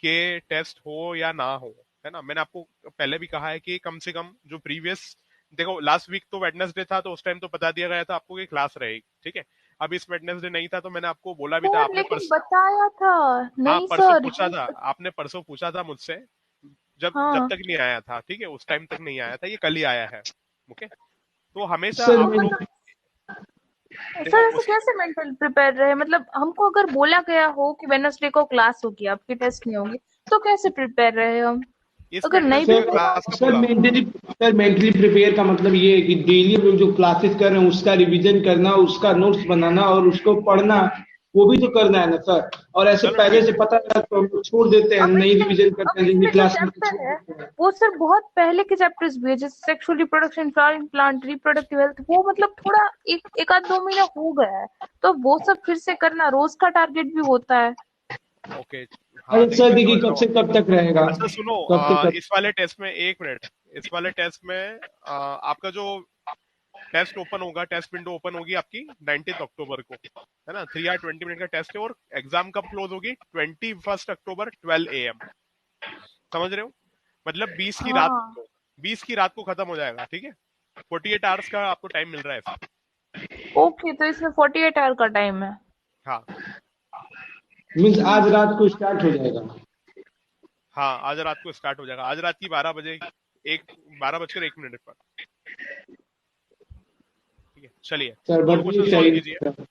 कि टेस्ट हो या ना हो, है ना? मैंने आपको पहले भी कहा है कि कम से कम जो प्रीवियस, देखो लास्ट वीक तो वेडनेसडे था, तो उस टाइम तो बता दिया गया था आपको कि क्लास रहेगी। ठीक है, अब इस वेडनेसडे नहीं था, तो मैंने आपको बोला भी था। सर आपने लेकिन बताया था हाँ, नहीं परसों सर पूछा था, आपने परसों पूछा था मुझसे, जब जब हाँ तक नहीं आया था। ठीक है, उस टाइम तक नहीं आया था, ये कल ही आया है। ओके, तो हमेशा सर आप लोग देखो सर ऐसे कैसे मेंटल प्रिपेयर रहे, मतलब हमको अगर बोला गया हो कि वेडनेसडे को क्लास होगी आपकी टेस्ट नहीं होगी, तो कैसे प्रिपेयर रहे हम। इस अगर नहीं वेडनेसडे भी में सर क्लास का सर बोला। मेंटली प्रिपेयर का मतलब ये है कि डेली हम लोग जो क्लासेस कर रहे हैं उसका रिवीजन करना, उसका नोट्स बनाना और उसको पढ़ना, वो भी तो करना है ना सर। और ऐसे चलो पहले ठीक से है। पता है तो हम लोग छोड़ देते हैं, नहीं रिवीजन करते अब हैं, जिनकी इसमें जो क्लास में चैप्टर छोड़ है देते हैं। वो सर बहुत पहले के चैप्टर्स भी है, जैसे sexual reproduction, flowering plant, reproductive health, वो मतलब थोड़ा एक आध 2 महीना हो गया है, तो वो सब फिर से करना, रोज का टारगेट भी होता है। ओके। हाँ अरे देखिए सर मैं देखिए समझ रहा कब हूँ। से कब तक रहेगा, अच्छा सुनो, कब से कब। इस वाले टेस्ट में एक मिनट, इस वाले टेस्ट में आपका जो टेस्ट ओपन होगा, टेस्ट विंडो ओपन होगी आपकी 19 अक्टूबर को, है ना। 3 hour 20 minute का टेस्ट है और एग्जाम कब क्लोज होगी? 21 अक्टूबर 12 AM। समझ रहे हो? मतलब 20 की रात हाँ, को, 20 की रात को खत्म हो जाएगा, ठीक है। 48 hours का आपको टाइम मिल रहा है इसमें। ओके, तो इसमें 48 आवर का टाइम है। हाँ। मीन्स आज रात को स्टार्ट हो जाएगा। हाँ आज रात को स्टार्ट हो जाएगा, आज रात की 12 बजे, एक 12 बजकर 1 मिनट पर। ठीक है, चलिए सर और बताइए क्वेश्चन सॉल्व कीजिए। चाहिए।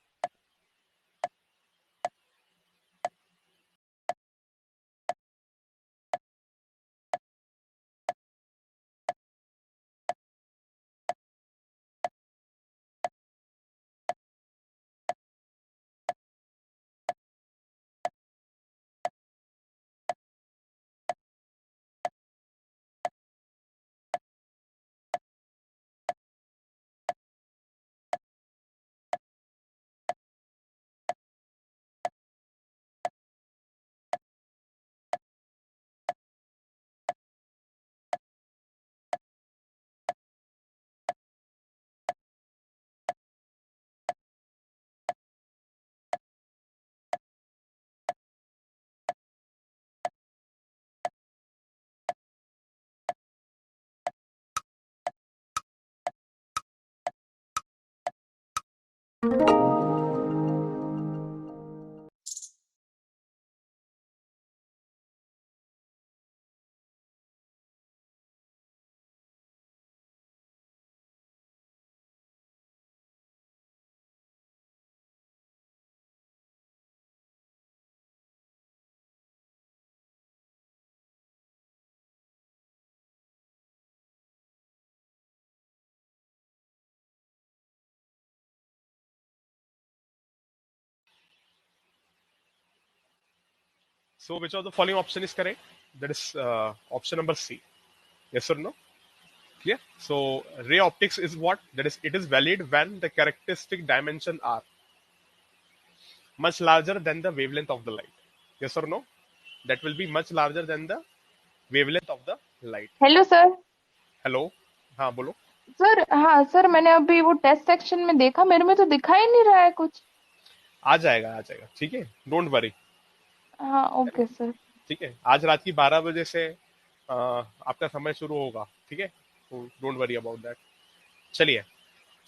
So which of the following option is correct? That is option number C. Yes or no? Clear? So ray optics is what? That is, it is valid when the characteristic dimension are much larger than the wavelength of the light. Yes or no? That will be much larger than the wavelength of the light. Hello sir. Hello? हाँ बोलो। Sir हाँ sir, मैंने अभी वो test section में देखा, मेरे में तो दिखाई नहीं रहा है कुछ। आ जाएगा, आ जाएगा, ठीक है, डोंट वरी। हाँ ओके सर। ठीक है, आज रात की 12 बजे से आपका समय शुरू होगा, ठीक है, तो डोंट वरी अबाउट दैट। चलिए,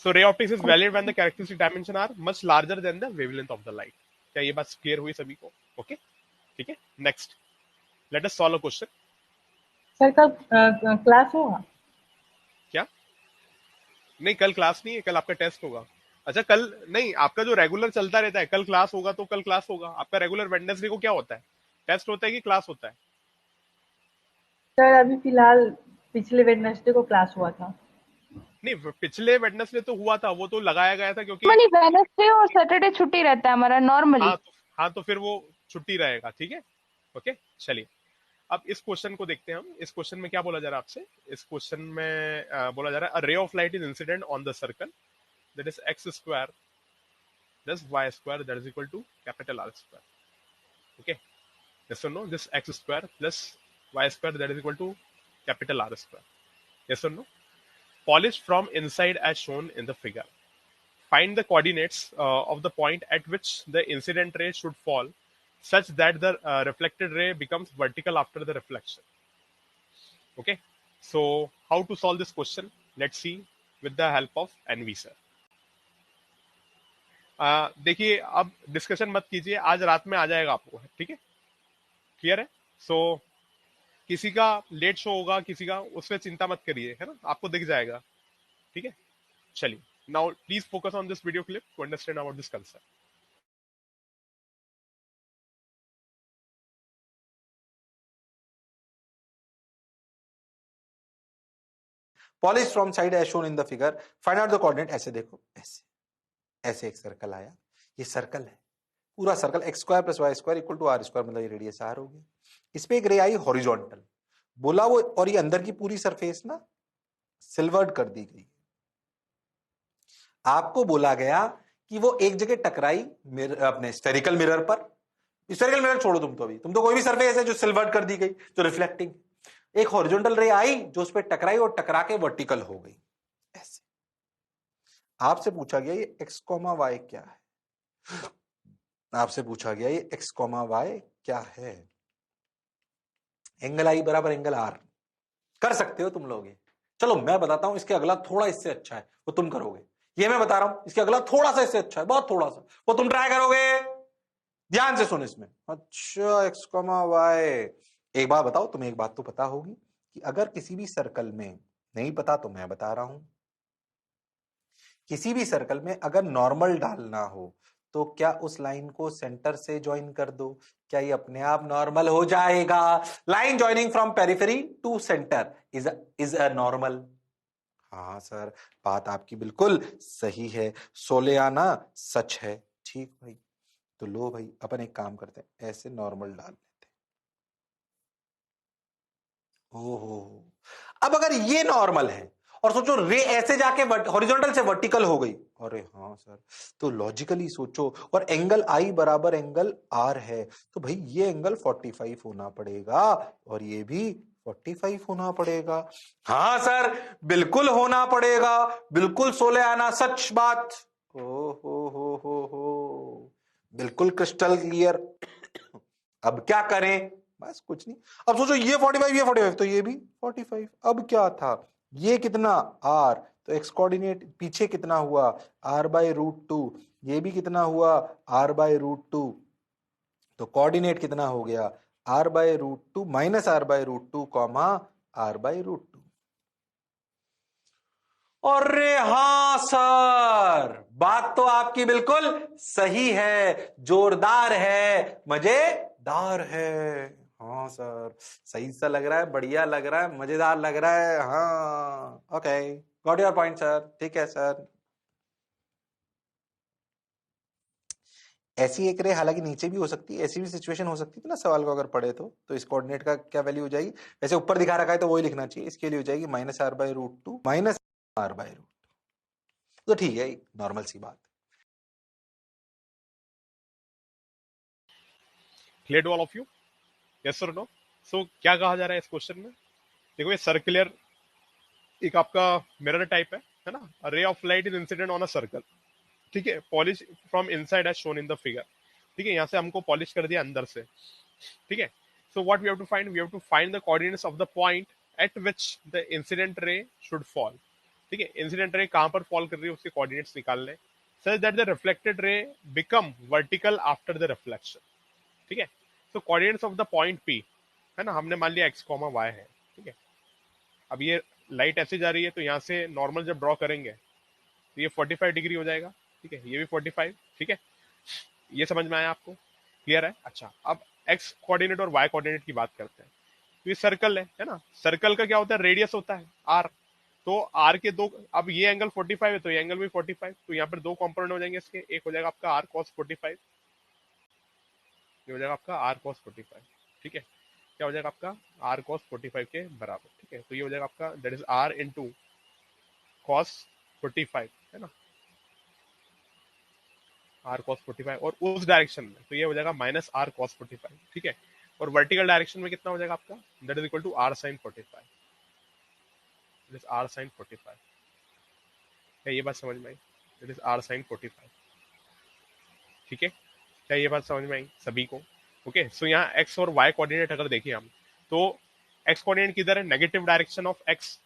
so ray optics is valid when the characteristic dimension are much larger than the wavelength of the light. क्या ये बात क्लियर हुई सभी को? ओके, ठीक है, next let us solve a question. Sir कल क्लास होगा? क्या? नहीं, कल क्लास नहीं है, कल आपका टेस्ट होगा। अच्छा कल नहीं, आपका जो रेगुलर चलता रहता है, कल क्लास होगा तो कल क्लास होगा। आपका रेगुलर वेडनेसडे को क्या होता है? टेस्ट होता है कि क्लास होता है? सर अभी फिलहाल पिछले वेडनेसडे को क्लास हुआ था। नहीं, पिछले वेडनेसडे तो हुआ था, वो तो लगाया गया था क्योंकि नॉर्मली वेडनेसडे और सैटरडे छुट्टी रहता है हमारा नॉर्मली। हाँ तो, हाँ तो फिर वो छुट्टी रहेगा, ठीक है। ओके, चलिए अब इस क्वेश्चन को देखते हैं हम। इस क्वेश्चन में क्या बोला जा रहा है आपसे? इस क्वेश्चन में बोला जा रहा है, a ray of light is incident on the circle that is x square plus y square that is equal to capital r square. Okay, yes or no? This x square plus y square that is equal to capital R square. Yes or no? Polished from inside as shown in the figure. Find the coordinates of the point at which the incident ray should fall such that the reflected ray becomes vertical after the reflection. Okay. So how to solve this question? Let's see with the help of NV sir. देखिए अब discussion मत कीजिए, आज रात में आ जाएगा आपको, ठीक है, क्लियर है? सो किसी का लेट शो होगा, किसी का, उसमें चिंता मत करिए, है ना, आपको दिख जाएगा, ठीक है। चलिए, now please focus on this video clip to understand about this concept. Polish from side as shown in the figure, find out the coordinate. ऐसे देखो, ऐसे एक सर्कल आया, ये सर्कल है, पूरा circle x square plus y square equal to r square, मतलब ये रेडियस आर हो गया। इस पे एक रे आई हॉरिजॉन्टल, बोला वो, और ये अंदर की पूरी सरफेस ना सिल्वर्ड कर दी गई। आपको बोला गया कि वो एक जगह टकराई अपने स्फेरिकल मिरर पर। स्फेरिकल मिरर छोड़ो तुम तो, अभी तुम तो कोई भी सरफेस है जो सिल्वर्ड कर दी गई, जो रिफ्लेक्टिंग, एक हॉरिजॉन्टल रे आई जो उस पर टकराई और टकरा के वर्टिकल हो गई। ऐसे आपसे पूछा गया ये एक्स कॉमा वाई क्या है, आपसे पूछा गया ये एक्स कॉमा वाई क्या है। एंगल आई बराबर एंगल आर, कर सकते हो तुम लोग ये। चलो मैं बताता हूं, इसके अगला थोड़ा इससे अच्छा है, वो तुम करोगे। ये मैं बता रहा हूं, इसके अगला थोड़ा सा इससे अच्छा है, बहुत थोड़ा सा, वो तुम ट्राई करोगे। ध्यान से सुन इसमें। अच्छा एक्स कॉमा वाई, एक बात बताओ, तुम्हें एक बात तो पता होगी कि अगर किसी भी सर्कल में, नहीं पता तो मैं बता रहा हूं, किसी भी सर्कल में अगर नॉर्मल डालना हो तो क्या उस लाइन को सेंटर से ज्वाइन कर दो, क्या ये अपने आप नॉर्मल हो जाएगा? Line joining from periphery to centre is a normal. हाँ सर, बात आपकी बिल्कुल सही है, सोलेयाना सच है। ठीक भाई, तो लो भाई अपन एक काम करते हैं, ऐसे नॉर्मल डाल लेते हैं। ओहो, अब अगर ये नॉर्मल है और सोचो रे ऐसे जाके हॉरिजॉन्टल से वर्टिकल हो गई, अरे हाँ सर, तो लॉजिकली सोचो, और एंगल आई बराबर एंगल आर है, तो भाई ये एंगल 45 होना पड़ेगा और ये भी 45 होना पड़ेगा। हाँ सर, बिल्कुल होना पड़ेगा, बिल्कुल सोलेयाना सच बात। हो, बिल्कुल क्रिस्टल क्लियर। अब क्या करें? बस कुछ नहीं, अब सोचो ये 45, ये 45, तो ये भी 45। अब क्या था, ये कितना r, तो एक्स कोऑर्डिनेट पीछे कितना हुआ r/√2, ये भी कितना हुआ r/√2, तो कोऑर्डिनेट कितना हो गया r/√2 minus r/√2 comma r/√2। अरे हाँ सर, बात तो आपकी बिल्कुल सही है, जोरदार है, मजेदार है। हाँ सर, सही सा लग रहा है, बढ़िया लग रहा है, मजेदार लग रहा है। हाँ okay, got your point sir, ठीक है सर। ऐसी एक रे हालांकि नीचे भी हो सकती है, ऐसी भी सिचुएशन हो सकती है ना सवाल को अगर पढ़े तो इस कोऑर्डिनेट का क्या वैल्यू हो जाएगी? वैसे ऊपर दिखा रखा है तो वही लिखना चाहिए, इसके लिए हो जाएगी -r/√2 माइनस r/√2, तो ठीक है, नॉर्मल सी बात। Clear to all of you? Yes और नो? सो क्या कहा जा रहा है इस क्वेश्चन में? देखो ये सर्कुलर एक आपका मिरर टाइप है ना, ray of light is incident on a circle, ठीक है, polish from inside as shown in the figure, ठीक है, यहाँ से हमको पॉलिश कर दिया अंदर से, ठीक है। So what we have to find, we have to find the coordinates of the point at which the incident ray should fall, ठीक है, इंसिडेंट रे कहां पर फॉल कर रही है उसके कोऑर्डिनेट्स निकालने, such that the reflected ray become vertical after the reflection, ठीक है। So coordinates of the point p है ना, हमने मान लिया एक्स कॉमा वाई है, ठीक है। अब ये लाइट ऐसे जा रही है तो यहाँ से नॉर्मल जब ड्रॉ करेंगे तो ये 45 डिग्री हो जाएगा, ठीक है, ये भी 45, ठीक है, ये समझ में आया आपको? क्लियर है? अच्छा, अब एक्स कोऑर्डिनेट और वाई कोऑर्डिनेट की बात करते हैं। तो ये सर्कल है ना, सर्कल का क्या होता है, रेडियस होता है आर, तो आर के दो, अब ये एंगल 45 है तो ये एंगल भी 45, तो यहाँ पर दो कंपोनेंट हो जाएंगे इसके, एक हो जाएगा आपका आर कॉस 45, ये हो जाएगा आपका आर कॉस 45, ठीक है, क्या हो जाएगा आपका आर कॉस 45 के बराबर, ठीक है, तो ये हो जाएगा आपका that is r into cos 45, है ना, आर कॉस 45, और उस डायरेक्शन में तो ये हो जाएगा माइनस आर कॉस 45, ठीक है, और वर्टिकल डायरेक्शन में कितना हो जाएगा आपका, that is equal to r sine 45, that is r sine 45, क्या ये बात समझ में आई? दैट इज आर साइन 45, ठीक है, क्या ये बात समझ में आई सभी को? ओके, सो यहाँ एक्स और वाई कोऑर्डिनेट अगर देखें हम, तो एक्स कोऑर्डिनेट किधर है, नेगेटिव डायरेक्शन ऑफ एक्स,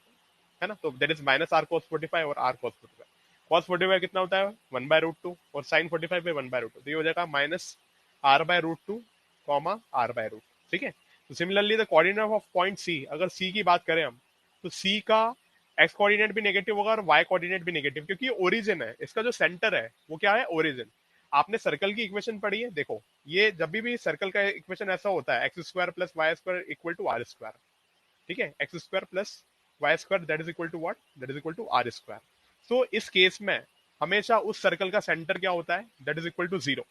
है ना, तो that is minus r cos 45 और आर कॉस 45, कॉस 45 कितना होता है 1/√2 और साइन 45 पे 1/√2, तो ये हो जाएगा माइनस r/√2 कॉमा r/√2, ठीक है। तो similarly the coordinate of point C, अगर सी की बात करें हम, तो सी का एक्स कोऑर्डिनेट भी नेगेटिव होगा और वाई कोऑर्डिनेट भी नेगेटिव, क्योंकि ओरिजिन है इसका, जो सेंटर है वो क्या है, ओरिजिन। आपने सर्कल की इक्वेशन पढ़ी है, देखो ये जब भी सर्कल का इक्वेशन ऐसा होता है, x square plus y square equal to r square, ठीक है, x square plus y square that is equal to what, that is equal to r square. So इस केस में हमेशा उस सर्कल का सेंटर क्या होता है, that is equal to zero,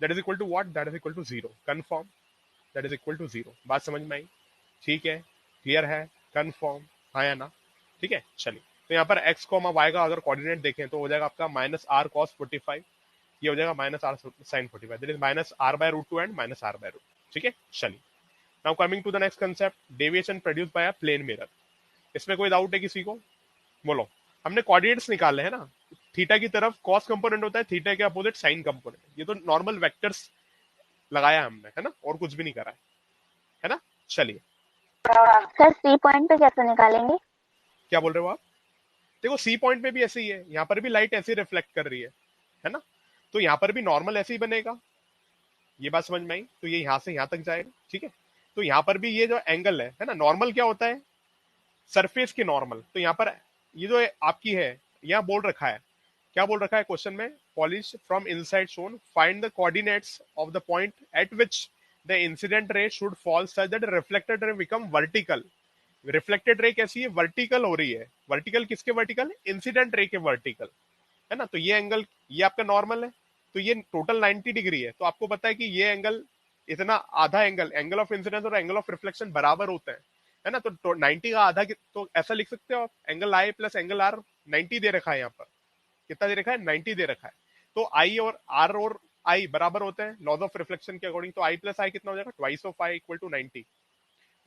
that is equal to what, that is equal to zero, confirm, that is equal to zero. बात समझ में आई? ठीक है, क्लियर है, कंफर्म, हाँ या ना? ठीक है, चलिए। तो यहाँ पर x कॉमा y का अगर कोऑर्डिनेट देखें तो हो जाएगा आपका माइनस आर कॉस 45, ये हो जाएगा minus r sine 45, that is minus r by root 2 and minus r by root. ठीक है, चलिए। Now coming to the next concept, deviation produce by a plane mirror. इसमें कोई डाउट है किसी को? बोलो। हमने कोऑर्डिनेट्स निकाले हैं ना, थीटा की तरफ कॉस कंपोनेंट होता है, थीटा के अपोजिट साइन कंपोनेंट, ये तो नॉर्मल वेक्टर्स लगाया हमने, है ना, और कुछ भी नहीं करा है ना? चलिए, सर सी पॉइंट पे कैसे निकालेंगे? क्या बोल रहे हो आप? देखो सी पॉइंट में भी ऐसे ही है, यहाँ पर भी लाइट ऐसे रिफ्लेक्ट कर रही है ना, तो यहाँ पर भी नॉर्मल ऐसे ही बनेगा। ये बात समझ में आई? तो ये यहाँ से यहाँ तक जाएगा, ठीक है। तो यहाँ पर भी ये जो एंगल है ना, नॉर्मल क्या होता है, सरफेस के नॉर्मल। तो यहाँ पर ये जो आपकी है, यहाँ बोल रखा है, क्या बोल रखा है क्वेश्चन में, polish from inside shown, find the coordinates of the point at which the incident ray should fall such that reflected ray become vertical. Reflected ray कैसी है, वर्टिकल हो रही है। वर्टिकल किसके वर्टिकल, इंसिडेंट रे के vertical, है ना। तो ये एंगल, ये आपका नॉर्मल है, तो ये टोटल 90 डिग्री है। तो आपको पता है कि ये एंगल इतना, आधा एंगल, एंगल ऑफ इंसिडेंस और एंगल ऑफ रिफ्लेक्शन बराबर होते हैं, है ना। तो 90 का आधा तो ऐसा लिख सकते हो आप, angle i plus angle r, 90 दे रखा है यहाँ पर, कितना दे रखा है, 90 दे रखा है। तो आई और आर और आई बराबर होते हैं लॉज ऑफ रिफ्लेक्शन के अकॉर्डिंग। तो आई प्लस आई कितना हो जाएगा, twice of i equal to 90,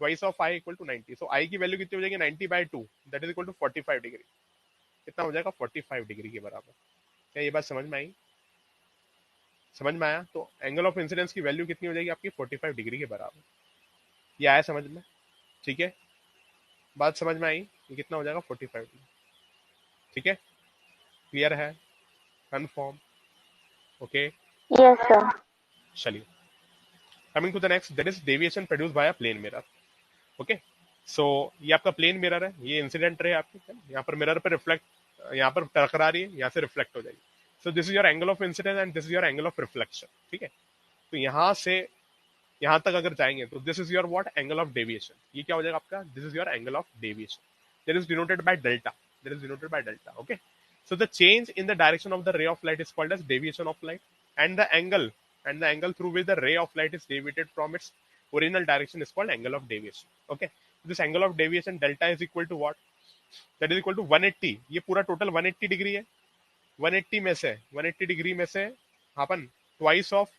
twice of i equal to 90। So i की वैल्यू कितनी हो जाएगी, 90 by 2, that is equal to 45 degree. कितना हो जाएगा, 45 डिग्री के बराबर। क्या ये बात समझ में आई? समझ में आया? तो एंगल ऑफ इंसिडेंस की वैल्यू कितनी हो जाएगी आपकी, 45 डिग्री के बराबर। ये आया समझ में? ठीक है, बात समझ में आई? ये कितना हो जाएगा, 45 डिग्री। ठीक है, क्लियर है, कंफर्म, ओके। Yes sir. चलिए, coming to the next, that is deviation produce by a plane mirror. Okay, so ये आपका प्लेन मिरर है, ये इंसिडेंट रे आपकी, यहाँ पर मिरर पर रिफ्लेक्ट, यहाँ पर टकरा रही है, यहाँ से रिफ्लेक्ट हो जाएगी। सो this is your angle of incidence and this is your angle of reflection. ठीक है, तो यहाँ से यहाँ तक अगर जाएंगे तो this is your what, angle of deviation. ये क्या हो जाएगा आपका, this is your angle of deviation, that is denoted by delta, that is denoted by delta. Okay, so the change in the direction of the ray of light is called as deviation of light, and the angle through which the ray of light is deviated from its original direction is called angle of deviation. Okay, this angle of deviation delta is equal to what, that is equal to 180। ये पूरा total 180 degree है, 180 में से 180 degree में से अपन twice of,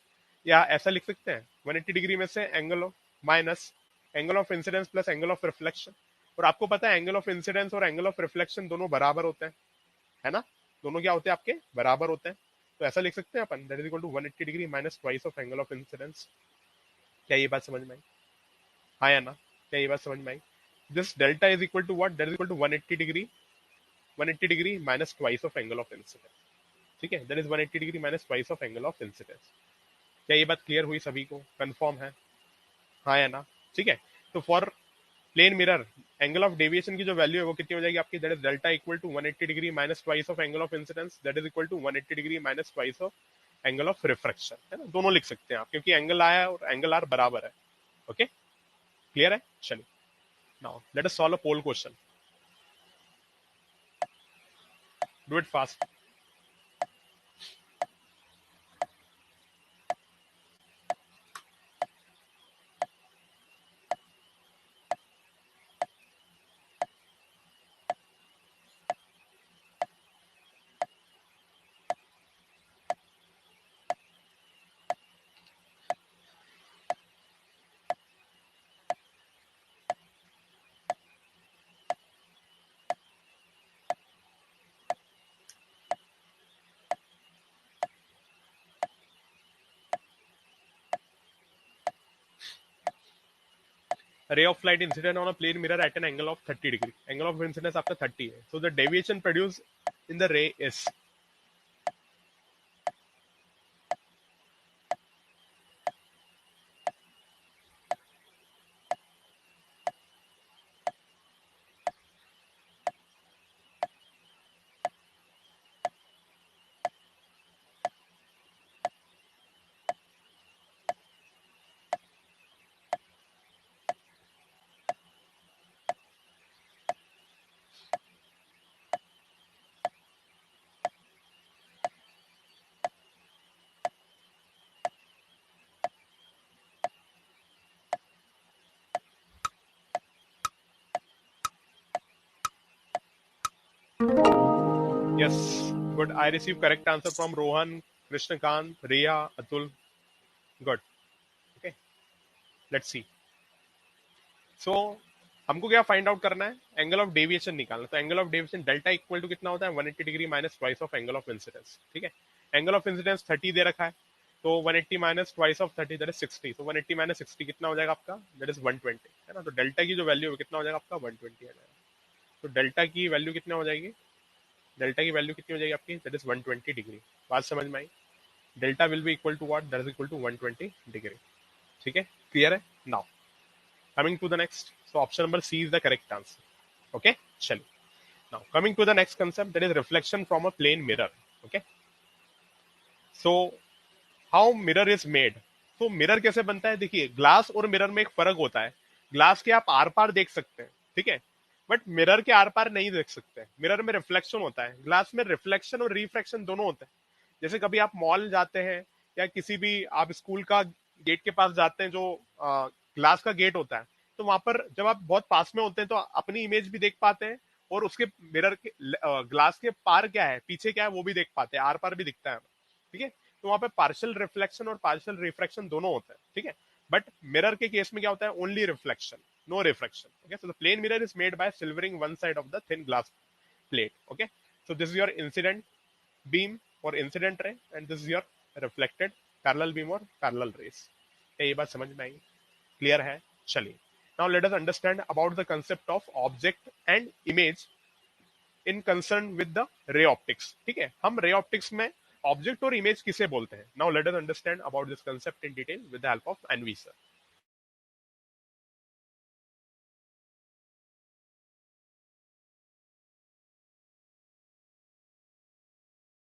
या ऐसा लिख सकते हैं 180 डिग्री में से angle of minus angle of incidence plus angle of reflection. और आपको पता है एंगल ऑफ इंसिडेंस और एंगल ऑफ रिफ्लेक्शन दोनों बराबर होते हैं, है ना, दोनों क्या होते हैं आपके, बराबर होते हैं। तो ऐसा लिख सकते हैं अपन, that is equal to 180 degree minus twice of angle of incidence. क्या ये बात समझ में आई? हाँ या ना? क्या ये बात समझ में आई? This delta is equal to what, that is equal to 180 degree, 180 degree minus twice of angle of incidence. ठीक है, that is 180 degree minus twice of angle of incidence. क्या ये बात क्लियर हुई सभी को, कंफर्म है, हाँ या ना? ठीक है, तो for plane mirror angle of deviation की जो वैल्यू है वो कितनी हो जाएगी आपकी, that is delta equal to 180 degree minus twice of angle of incidence, that is equal to 180 degree minus twice of angle of refraction, है ना। दोनों लिख सकते हैं आप, क्योंकि एंगल आया है और एंगल आर बराबर है। ओके, क्लियर है? चलिए, now let us solve a poll question, do it fast. ray of light incident on a plane mirror at an angle of 30 degree, angle of incidence आपका 30 है, so the deviation produced in the ray is, Yes, good. I received correct answer from Rohan, Krishnakant, Riya, Atul. Good. Okay, let's see. So हमको क्या find out करना है? Angle of deviation निकालना. तो angle of deviation delta equal to कितना होता है? 180 degree minus twice of angle of incidence. ठीक है, एंगल ऑफ इंसिडेंस 30 दे रखा है, तो 180 minus twice of 30 that is 60. तो 180 माइनस 60 कितना हो जाएगा आपका? दैट इज 120 है ना. तो डेल्टा की जो वैल्यू है कितना हो जाएगा आपका? 120 आ जाएगा. तो डेल्टा की वैल्यू कितना हो जाएगी? डेल्टा की वैल्यू कितनी हो जाएगी आपकी? That is 120 degree. बात समझ में आई? Delta will be equal to what? That is equal to 120 degree. ठीक है, क्लियर है? Now coming to the next, so option number C is the correct answer. Okay, chalo. Now coming to the next concept, that is reflection from a plane mirror. Okay, so how mirror is made? तो mirror कैसे बनता है? देखिए, glass और mirror में एक फर्क होता है. ग्लास के आप आर पार देख सकते हैं, ठीक है, बट मिरर के आर पार नहीं देख सकते. मिरर में रिफ्लेक्शन होता है, ग्लास में रिफ्लेक्शन और रिफ्रैक्शन दोनों होते हैं. जैसे कभी आप मॉल जाते हैं या किसी भी आप स्कूल का गेट के पास जाते हैं, जो ग्लास का गेट होता है, तो वहां पर जब आप बहुत पास में होते हैं तो अपनी इमेज भी देख पाते हैं, और उसके मिरर के ग्लास के पार क्या है, पीछे क्या है, वो भी देख पाते हैं, आर पार भी दिखता है. ठीक है, तो वहां पे पार्शियल रिफ्लेक्शन और पार्शियल रिफ्रैक्शन दोनों होते हैं. ठीक है, बट मिरर के केस में क्या होता है? Only reflection, no refraction. Okay, so the plane mirror is made by silvering one side of the thin glass plate. Okay, so this is your incident beam or incident ray, and this is your reflected parallel beam or parallel rays. ये बात समझ में आई? Clear है? चलिए, now let us understand about the concept of object and image in concern with the ray optics. ठीक है, हम रे ऑप्टिक्स में ऑब्जेक्ट और इमेज किसे बोलते हैं? Now let us understand about this concept in detail with the help of N V sir.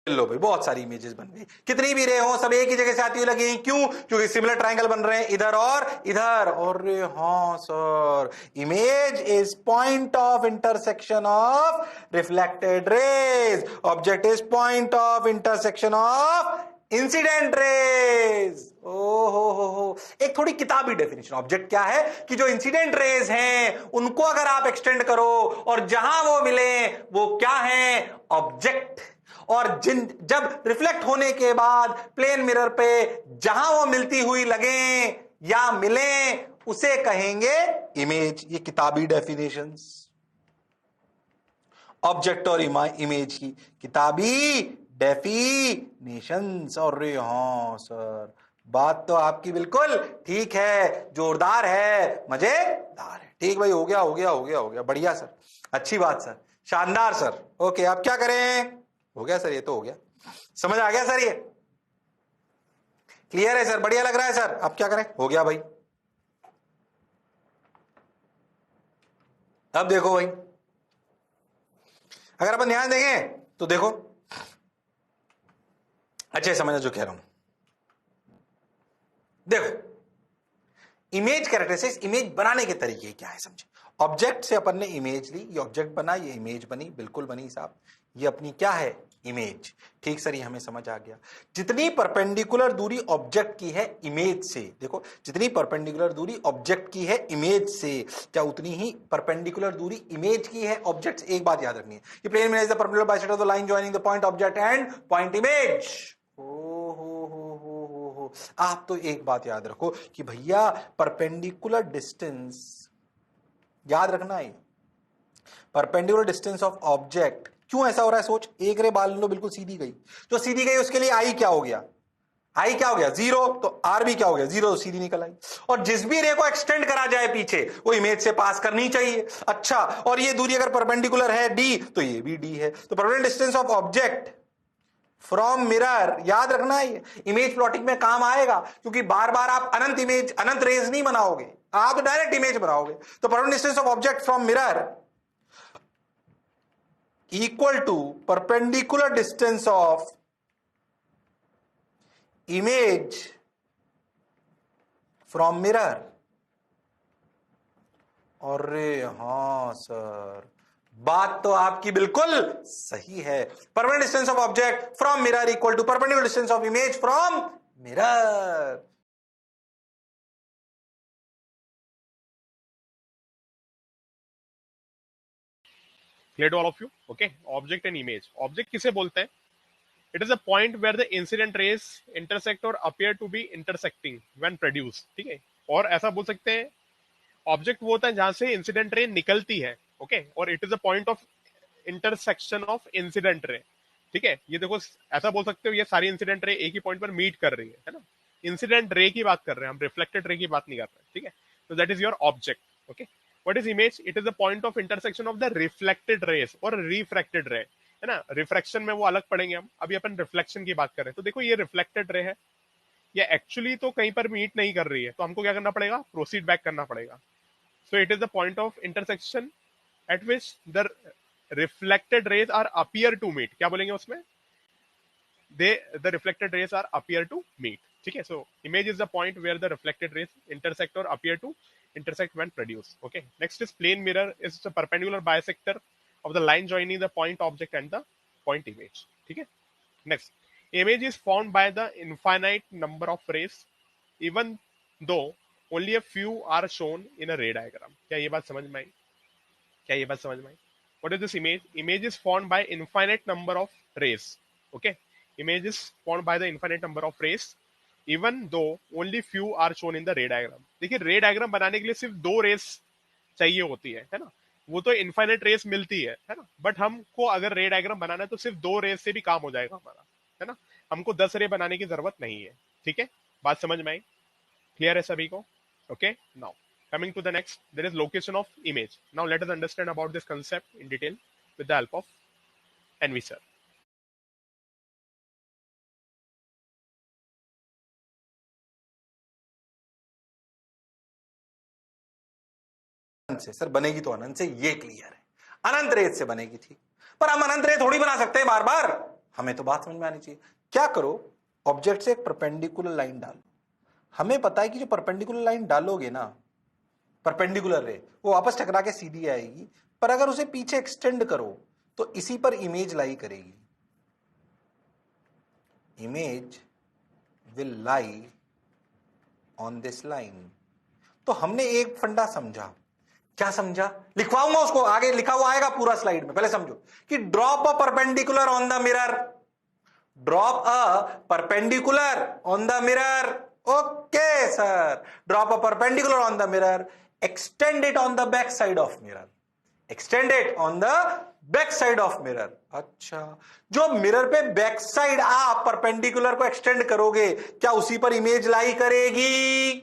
लो भाई, बहुत सारी इमेजेस बन गई. कितनी भी रे हो, सब एक ही जगह से आती हुई लगी. क्यों? क्योंकि सिमिलर ट्रायंगल बन रहे हैं इधर और इधर. और हाँ sir, image is point of intersection of reflected raise. Object is point of intersection of incident raise. हो, एक थोड़ी किताबी डेफिनेशन. ऑब्जेक्ट क्या है कि जो इंसिडेंट रेज हैं उनको अगर आप एक्सटेंड करो और जहां वो मिले वो क्या है? ऑब्जेक्ट. और जब रिफ्लेक्ट होने के बाद प्लेन मिरर पे जहां वो मिलती हुई लगे या मिले उसे कहेंगे इमेज. ये किताबी डेफिनेशंस ऑब्जेक्ट और इमेज की किताबी डेफिनेशंस. और हाँ सर, बात तो आपकी बिल्कुल ठीक है, जोरदार है, मजेदार है. ठीक भाई, हो गया हो गया हो गया हो गया. बढ़िया सर, अच्छी बात सर, शानदार सर. ओके, आप क्या करें? हो गया सर, ये तो हो गया. समझ आ गया सर? ये क्लियर है सर? बढ़िया लग रहा है सर. आप क्या करें? हो गया भाई. अब देखो भाई, अगर अपन ध्यान देंगे तो देखो, अच्छे समझना जो कह रहा हूं. देखो, इमेज कैरेक्टरिस्टिक्स, इमेज बनाने के तरीके क्या है समझे. ऑब्जेक्ट से अपन ने इमेज ली, ये ऑब्जेक्ट बना, ये इमेज बनी, बिल्कुल बनी साहब. ये अपनी क्या है? इमेज. ठीक सर, ये हमें समझ आ गया. जितनी परपेंडिकुलर दूरी ऑब्जेक्ट की है इमेज से, देखो जितनी परपेंडिकुलर दूरी ऑब्जेक्ट की है इमेज से, क्या उतनी ही परपेंडिकुलर दूरी इमेज की है ऑब्जेक्ट से. एक बात याद रखनी है, ये plane image the perpendicular bisector of the line joining the point object and point image. हो. आप तो एक बात याद रखो कि भैया परपेंडिकुलर डिस्टेंस याद रखना है. Perpendicular distance of object. क्यों ऐसा हो रहा है सोच. एक रे बाल लो, बिल्कुल सीधी गई, जो सीधी गई उसके लिए आई क्या हो गया? आई क्या हो गया? जीरो. तो आर भी क्या हो गया? जीरो. सीधी निकल आई. और जिस भी रे को एक्सटेंड करा जाए पीछे, वो इमेज से पास करनी चाहिए. अच्छा, और ये दूरी अगर परपेंडिकुलर है डी, तो ये भी डी है. तो perpendicular distance of object from mirror, याद रखना है, इमेज प्लॉटिंग में काम आएगा, क्योंकि बार बार आप अनंत इमेज, अनंत रेज नहीं बनाओगे, आप तो डायरेक्ट इमेज बनाओगे. तो perpendicular distance of object from mirror equal to perpendicular distance of image from mirror. अरे हाँ सर, बात तो आपकी बिल्कुल सही है. Perpendicular distance of object from mirror equal to perpendicular distance of image from mirror. Clear to all of you? Okay, object and image. Object किसे बोलते हैं? It is a point where the incident rays intersect or appear to be intersecting when produce. ठीक है, और ऐसा बोल सकते हैं ऑब्जेक्ट वो होता है जहां से इंसिडेंट रे निकलती है. ओके, और it is a point of intersection of incident ray. ठीक है, ये देखो ऐसा बोल सकते हो ये सारी इंसिडेंट रे एक ही पॉइंट पर मीट कर रही है ना. इंसिडेंट रे की बात कर रहे हैं हम, रिफ्लेक्टेड रे की बात नहीं कर रहे. ठीक है, तो that is your object. Okay, what is image? It is the point of intersection of the reflected rays और रिफ्रैक्टेड रे, है ना. रिफ्रैक्शन में वो अलग पढ़ेंगे हम, अभी अपन रिफ्लेक्शन की बात कर रहे हैं. तो देखो ये रिफ्लेक्टेड रे है, ये एक्चुअली तो कहीं पर मीट नहीं कर रही है, तो हमको क्या करना पड़ेगा? प्रोसीड बैक करना पड़ेगा. So it is the point of intersection at which the reflected rays are appear to meet. क्या बोलेंगे उसमें? The reflected rays are appear to meet. ठीक है, so image is the point where the reflected rays intersect or appear to intersect when produced. Okay, next is plane mirror. Is the perpendicular bisector of the line joining the point object and the point image. ठीक है, next, image is formed by the infinite number of rays even though only a few are shown in a ray diagram. क्या ये बात समझ में आई? क्या ये बात समझ में आई? What is this image? Image is formed by infinite number of rays. Okay, image is formed by the infinite number of rays even though only few are shown in the ray diagram. देखिए रे diagram बनाने के लिए सिर्फ 2 race चाहिए होती है ना. वो तो इनफाइनाइट रेस मिलती है ना, बट हमको अगर रे डायग्राम बनाना है तो सिर्फ 2 रेस से भी काम हो जाएगा हमारा, है ना. हमको 10 रे बनाने की जरूरत नहीं है. ठीक है, बात समझ में आई? क्लियर है सभी को? Okay, now coming to the next, there is location of image. Now let us understand about this concept in detail with the help of NV sir. से सर बनेगी तो अनंत से, ये क्लियर है. अनंत रेत से बनेगी थी, पर हम अनंत रेत थोड़ी बना सकते हैं बार बार. हमें तो बात समझ में आनी चाहिए. क्या करो, ऑब्जेक्ट से एक परपेंडिकुलर लाइन डालो. हमें पता है कि जो परपेंडिकुलर लाइन डालोगे ना, परपेंडिकुलर रे, वो वापस टकरा के सीधी आएगी. पर अगर उसे पीछे एक्सटेंड करो तो इसी पर इमेज लाई करेगी. Image will lie on this line. तो हमने एक फंडा समझा. क्या समझा? लिखवाऊंगा उसको, आगे लिखा हुआ आएगा पूरा स्लाइड में. पहले समझो कि drop a perpendicular on the mirror. Drop a perpendicular on the mirror. Okay sir, drop a perpendicular on the mirror. Extend it on the back side of mirror. Extend it on the back side of mirror. अच्छा, जो mirror पे back side आप perpendicular को extend करोगे, क्या उसी पर image लाई करेगी?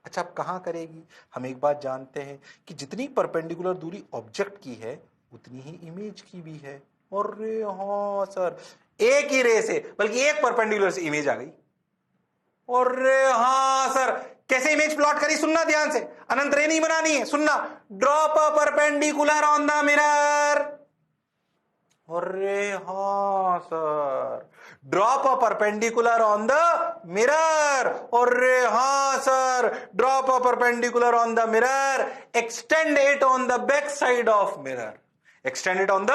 अच्छा, अब कहां करेगी? हम एक बात जानते हैं कि जितनी परपेंडिकुलर दूरी ऑब्जेक्ट की है उतनी ही इमेज की भी है. और हाँ सर, एक ही रे से, बल्कि एक परपेंडिकुलर से इमेज आ गई. और हाँ सर, कैसे इमेज प्लॉट करी? सुनना ध्यान से, अनंत रे नहीं बनानी है. सुनना, drop a perpendicular on the mirror. अरे हाँ sir, drop a perpendicular on the mirror. अरे हाँ sir, drop a perpendicular on the mirror. Extend it on the back side of mirror. Extend it on the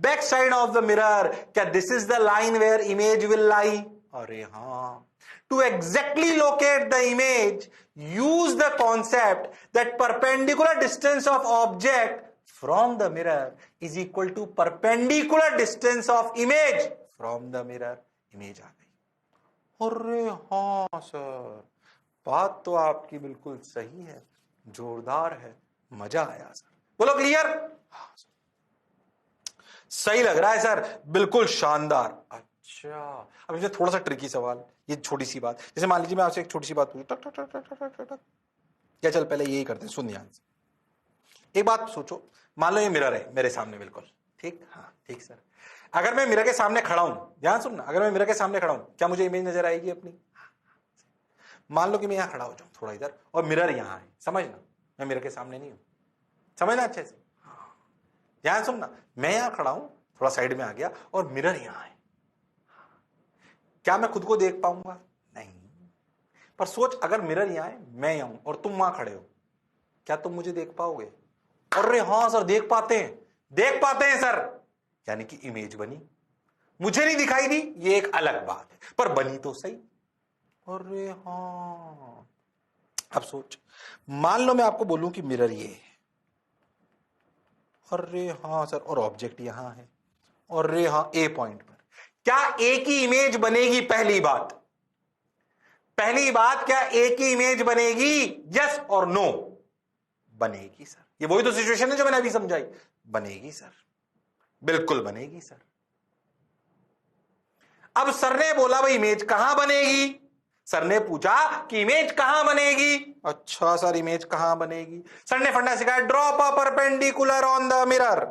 back side of the mirror. क्या this is the line where image will lie? अरे हाँ. To exactly locate the image, use the concept that perpendicular distance of object from the mirror is equal to perpendicular distance of image from the mirror. Image आ गई. अरे हाँ sir, बात तो आपकी बिल्कुल सही है, जोरदार है, मजा आया सर. बोलो क्लियर? हाँ सर, सही लग रहा है सर, बिल्कुल शानदार. अच्छा, अब इसमें थोड़ा सा ट्रिकी सवाल, ये छोटी सी बात. जैसे मान लीजिए मैं आपसे एक छोटी सी बात पूछूं, टक टक टक टक टक टक टक. क्या, चल पहले यही करते हैं, सुन ध्यान से. एक बात सोचो, मान लो ये मिरर है मेरे सामने, बिल्कुल ठीक. हाँ ठीक सर, अगर मैं मिरर के सामने खड़ा हूं, ध्यान सुनना, अगर मैं मिरर के सामने खड़ा हूं, क्या मुझे इमेज नजर आएगी अपनी? मान लो कि मैं यहां खड़ा हो जाऊं थोड़ा इधर, और मिरर यहां है. समझना, मैं मिरर के सामने नहीं हूं. समझना अच्छे से. ध्यान सुनना, मैं यहां खड़ा हूं, थोड़ा साइड में आ गया, और मिरर यहां है. क्या मैं खुद को देख पाऊंगा? नहीं. पर सोच, अगर मिरर यहां है, मैं यहां हूं और तुम वहां खड़े हो, क्या तुम मुझे देख पाओगे? अरे हाँ सर, देख पाते हैं, देख पाते हैं सर. यानी कि इमेज बनी. मुझे नहीं दिखाई दी, ये एक अलग बात है, पर बनी तो सही. अरे हाँ, अब सोच, मान लो मैं आपको बोलूं कि मिरर ये है, अरे हाँ सर, और ऑब्जेक्ट यहां है, और रे हाँ ए पॉइंट पर। क्या एक ही इमेज बनेगी? पहली बात, क्या एक ही इमेज बनेगी? यस और नो? बनेगी सर। ये वही तो सिचुएशन है जो मैंने अभी समझाई। बनेगी सर, बिल्कुल बनेगी सर। अब सर ने बोला भाई इमेज कहां बनेगी? सर ने पूछा कि इमेज कहां बनेगी। अच्छा सर, इमेज कहां बनेगी? सर ने फंडा सिखाया, drop a perpendicular on the mirror.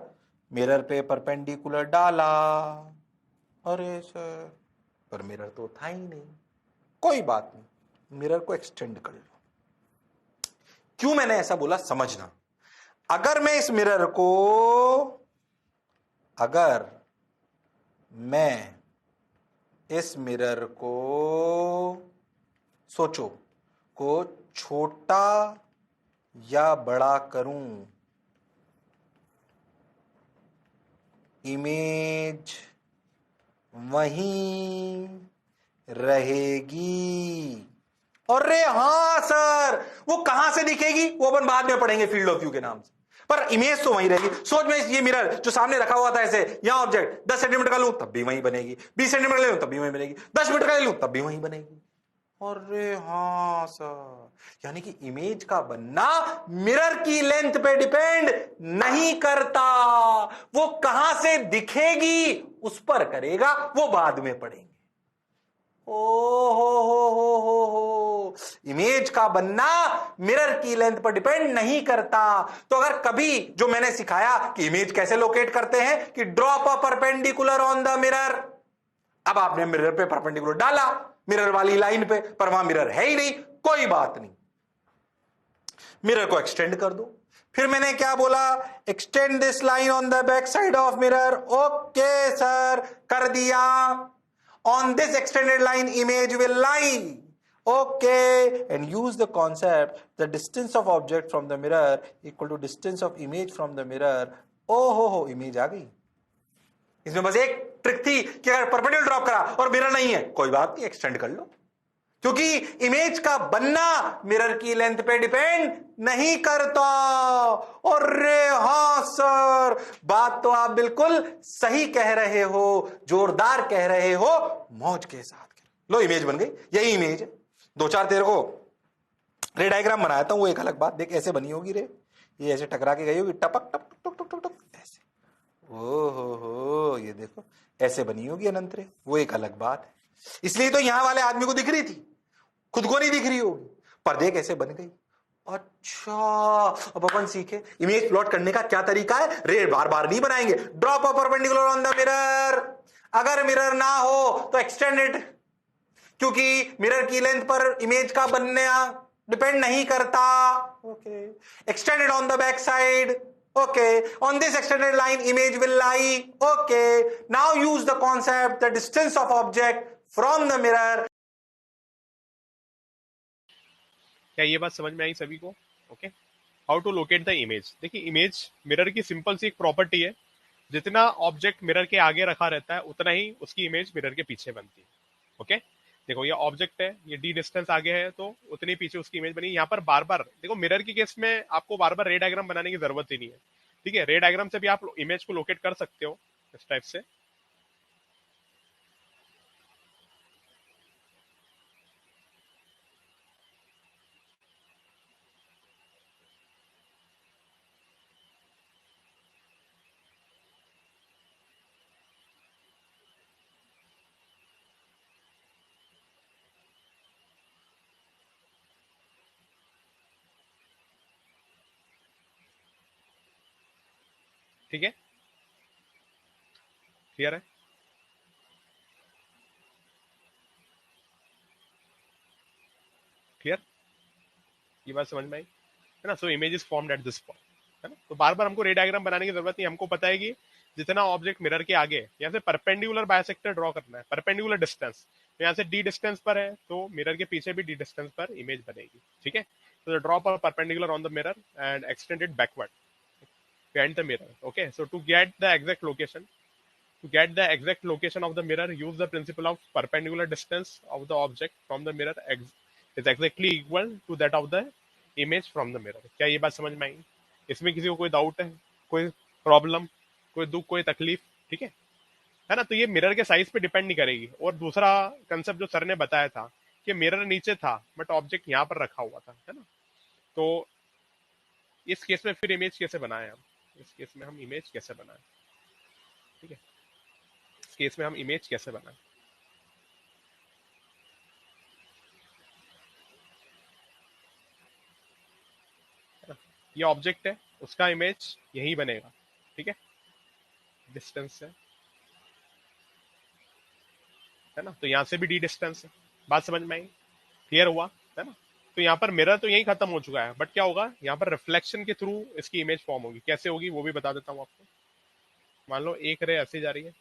Mirror पे परपेंडिकुलर डाला। अरे सर, पर मिरर तो था ही नहीं। कोई बात नहीं, मिरर को एक्सटेंड कर लो। क्यों मैंने ऐसा बोला समझना। अगर मैं इस मिरर को, अगर मैं इस मिरर को, सोचो, को छोटा या बड़ा करूं, इमेज वहीं रहेगी। अरे हाँ सर, वो कहां से दिखेगी वो अपन बाद में पढ़ेंगे फील्ड ऑफ व्यू के नाम से, पर इमेज तो वहीं रहेगी। सोच में ये मिरर जो सामने रखा हुआ था ऐसे, यहां ऑब्जेक्ट 10 सेंटीमीटर का लूं तब भी वहीं बनेगी, 20 सेंटीमीटर ले लूं तब भी वहीं बनेगी, 10 मीटर का ले लूं तब भी वहीं बनेगी। अरे हाँ सर, यानी कि इमेज का बनना मिरर की लेंथ पे डिपेंड नहीं करता, वो कहां से दिखेगी उस पर करेगा, वो बाद में पढ़ेंगे। ओ हो, इमेज का बनना मिरर की लेंथ पर डिपेंड नहीं करता। तो अगर कभी जो मैंने सिखाया कि इमेज कैसे लोकेट करते हैं, कि drop a perpendicular on the mirror. अब आपने मिरर पे परपेंडिकुलर डाला, मिरर वाली लाइन पे, पर वहां मिरर है ही नहीं, कोई बात नहीं, मिरर को एक्सटेंड कर दो। फिर मैंने क्या बोला, extend this line on the back side of mirror. Okay sir, कर दिया। On this extended line, image will lie. Okay, and use the concept, the distance of object from the mirror equal to distance of image from the mirror. Oh हो, image आ गई। इसमें बस एक trick थी कि अगर परपेंडिकुलर ड्रॉप करा और मिरर नहीं है, कोई बात नहीं, एक्सटेंड कर लो, क्योंकि इमेज का बनना मिरर की लेंथ पे डिपेंड नहीं करता। और रे हाँ सर, बात तो आप बिल्कुल सही कह रहे हो, जोरदार कह रहे हो, मौज के साथ कह। लो इमेज बन गई, यही इमेज है। दो चार तेरे को रे डायग्राम बनाया था, वो एक अलग बात। देख ऐसे बनी होगी रे, ये ऐसे टकरा के गई होगी, टपक टप टक टक टक टक ऐसे। ओ हो, ये देखो ऐसे बनी होगी अनंत रे, वो एक अलग बात है। इसलिए तो यहां वाले आदमी को दिख रही थी, खुद को नहीं दिख रही होगी, पर देख ऐसे बन गई। अच्छा, अब अपन सीखे इमेज प्लॉट करने का क्या तरीका है। रे बार बार नहीं बनाएंगे, drop a perpendicular on the mirror. अगर मिरर ना हो तो एक्सटेंड इट, क्योंकि मिरर की लेंथ पर इमेज का बनना डिपेंड नहीं करता। Okay, extend it on the back side. Okay, on this extended line, image will lie. Okay, now use the concept, the distance of object from the mirror. क्या ये बात समझ में आई सभी को? Okay, how to locate the image. देखिए, image mirror की सिंपल सी एक प्रॉपर्टी है, जितना ऑब्जेक्ट मिरर के आगे रखा रहता है उतना ही उसकी इमेज मिरर के पीछे बनती है। ओके, देखो ये ऑब्जेक्ट है, ये डी डिस्टेंस आगे है तो उतनी पीछे उसकी इमेज बनी। यहाँ पर बार बार देखो, मिरर के केस में आपको बार बार रे डायग्राम बनाने की जरूरत ही नहीं है। ठीक है, रे डायग्राम से भी आप इमेज को लोकेट कर सकते हो इस टाइप से। ठीक है, क्लियर है? क्लियर, ये बात समझ में आई है ना? So image is formed at this point, है ना? तो बार बार हमको रे डायग्राम बनाने की जरूरत नहीं, हमको पता है कि जितना ऑब्जेक्ट मिरर के आगे है, यहाँ से परपेंडिकुलर बायसेक्टर ड्रॉ करना है, परपेंडिकुलर डिस्टेंस, तो यहाँ से डी डिस्टेंस पर है तो मिरर के पीछे भी डी डिस्टेंस पर इमेज बनेगी। ठीक है, तो ड्रॉ पर perpendicular on the mirror and extend it backward behind the mirror. Okay, so to get the exact location of the mirror, use the principle of perpendicular distance of the object from the mirror is exactly equal to that of the image from the mirror. क्या ये बात समझ में आई? इसमें किसी को कोई doubt है? कोई प्रॉब्लम, कोई दुख, कोई तकलीफ, ठीक है ना। तो ये मिरर के साइज पे डिपेंड नहीं करेगी। और दूसरा कंसेप्ट जो सर ने बताया था कि मिरर नीचे था बट ऑब्जेक्ट यहाँ पर रखा हुआ था, है ना। तो इस केस में फिर इमेज कैसे बनाए हम, इस केस में हम इमेज कैसे बनाए, ठीक है, इस केस में हम इमेज कैसे बनाए। ये ऑब्जेक्ट है, उसका इमेज यही बनेगा, ठीक है, डिस्टेंस से, है ना। तो यहाँ से भी डी डिस्टेंस है। बात समझ में आई, क्लियर हुआ, है ना। तो यहाँ पर मिरर तो यही खत्म हो चुका है, बट क्या होगा, यहाँ पर रिफ्लेक्शन के थ्रू इसकी इमेज फॉर्म होगी। कैसे होगी वो भी बता देता हूँ आपको। मान लो एक रे ऐसे जा रही है,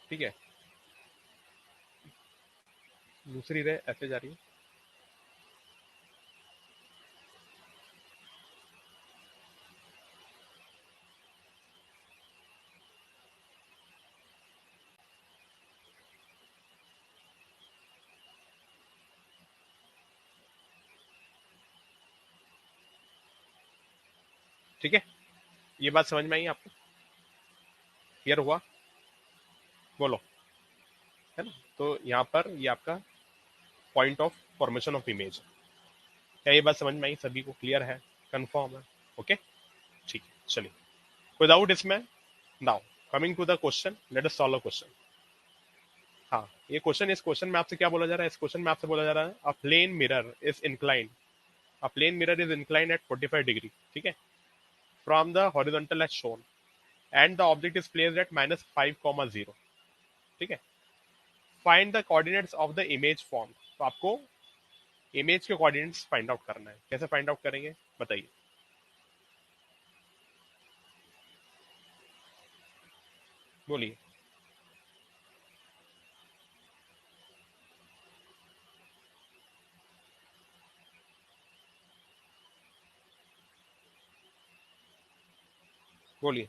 ठीक है, दूसरी रे ऐसे जा रही है, ठीक है। ये बात समझ में आई आपको, क्लियर हुआ, बोलो, है ना। तो यहाँ पर ये आपका point of formation of image. क्या ये बात समझ में आई, सभी को क्लियर है, कंफर्म है, ओके, ठीक है, चलिए, कोई डाउट इसमें। Now coming to the question, let us solve a question. हाँ, ये क्वेश्चन, इस क्वेश्चन में आपसे क्या बोला जा रहा है, इस क्वेश्चन में आपसे बोला जा रहा है a plane mirror is inclined, a plane mirror is inclined at 45 degree, ठीक है, from the horizontal as shown and the object is placed at -5,0, ठीक है। Find the coordinates of the image form. तो आपको इमेज के coordinates find out करना है। कैसे फाइंड आउट करेंगे बताइए, बोलिए। बोलिए।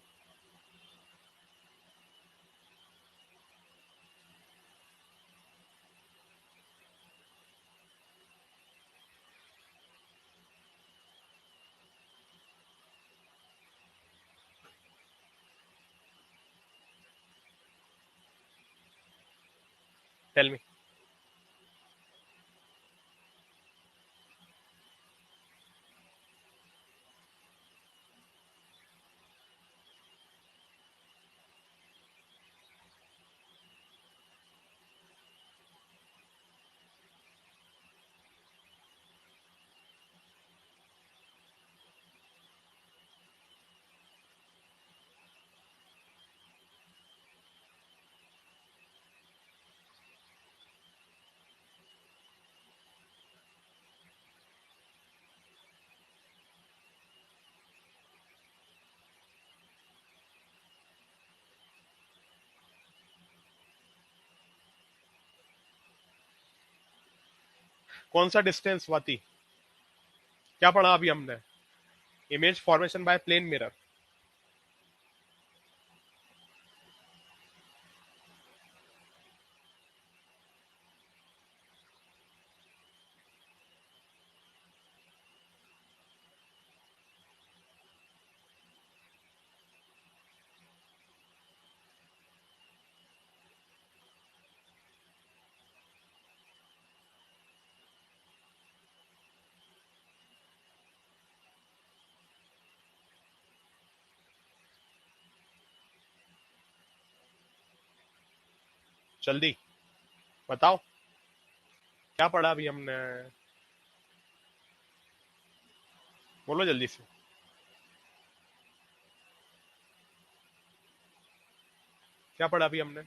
Tell me. कौन सा डिस्टेंस, स्वाति, क्या पढ़ा अभी हमने, image formation by plane mirror, जल्दी बताओ, क्या पढ़ा अभी हमने, बोलो जल्दी से। क्या पढ़ा अभी हमने,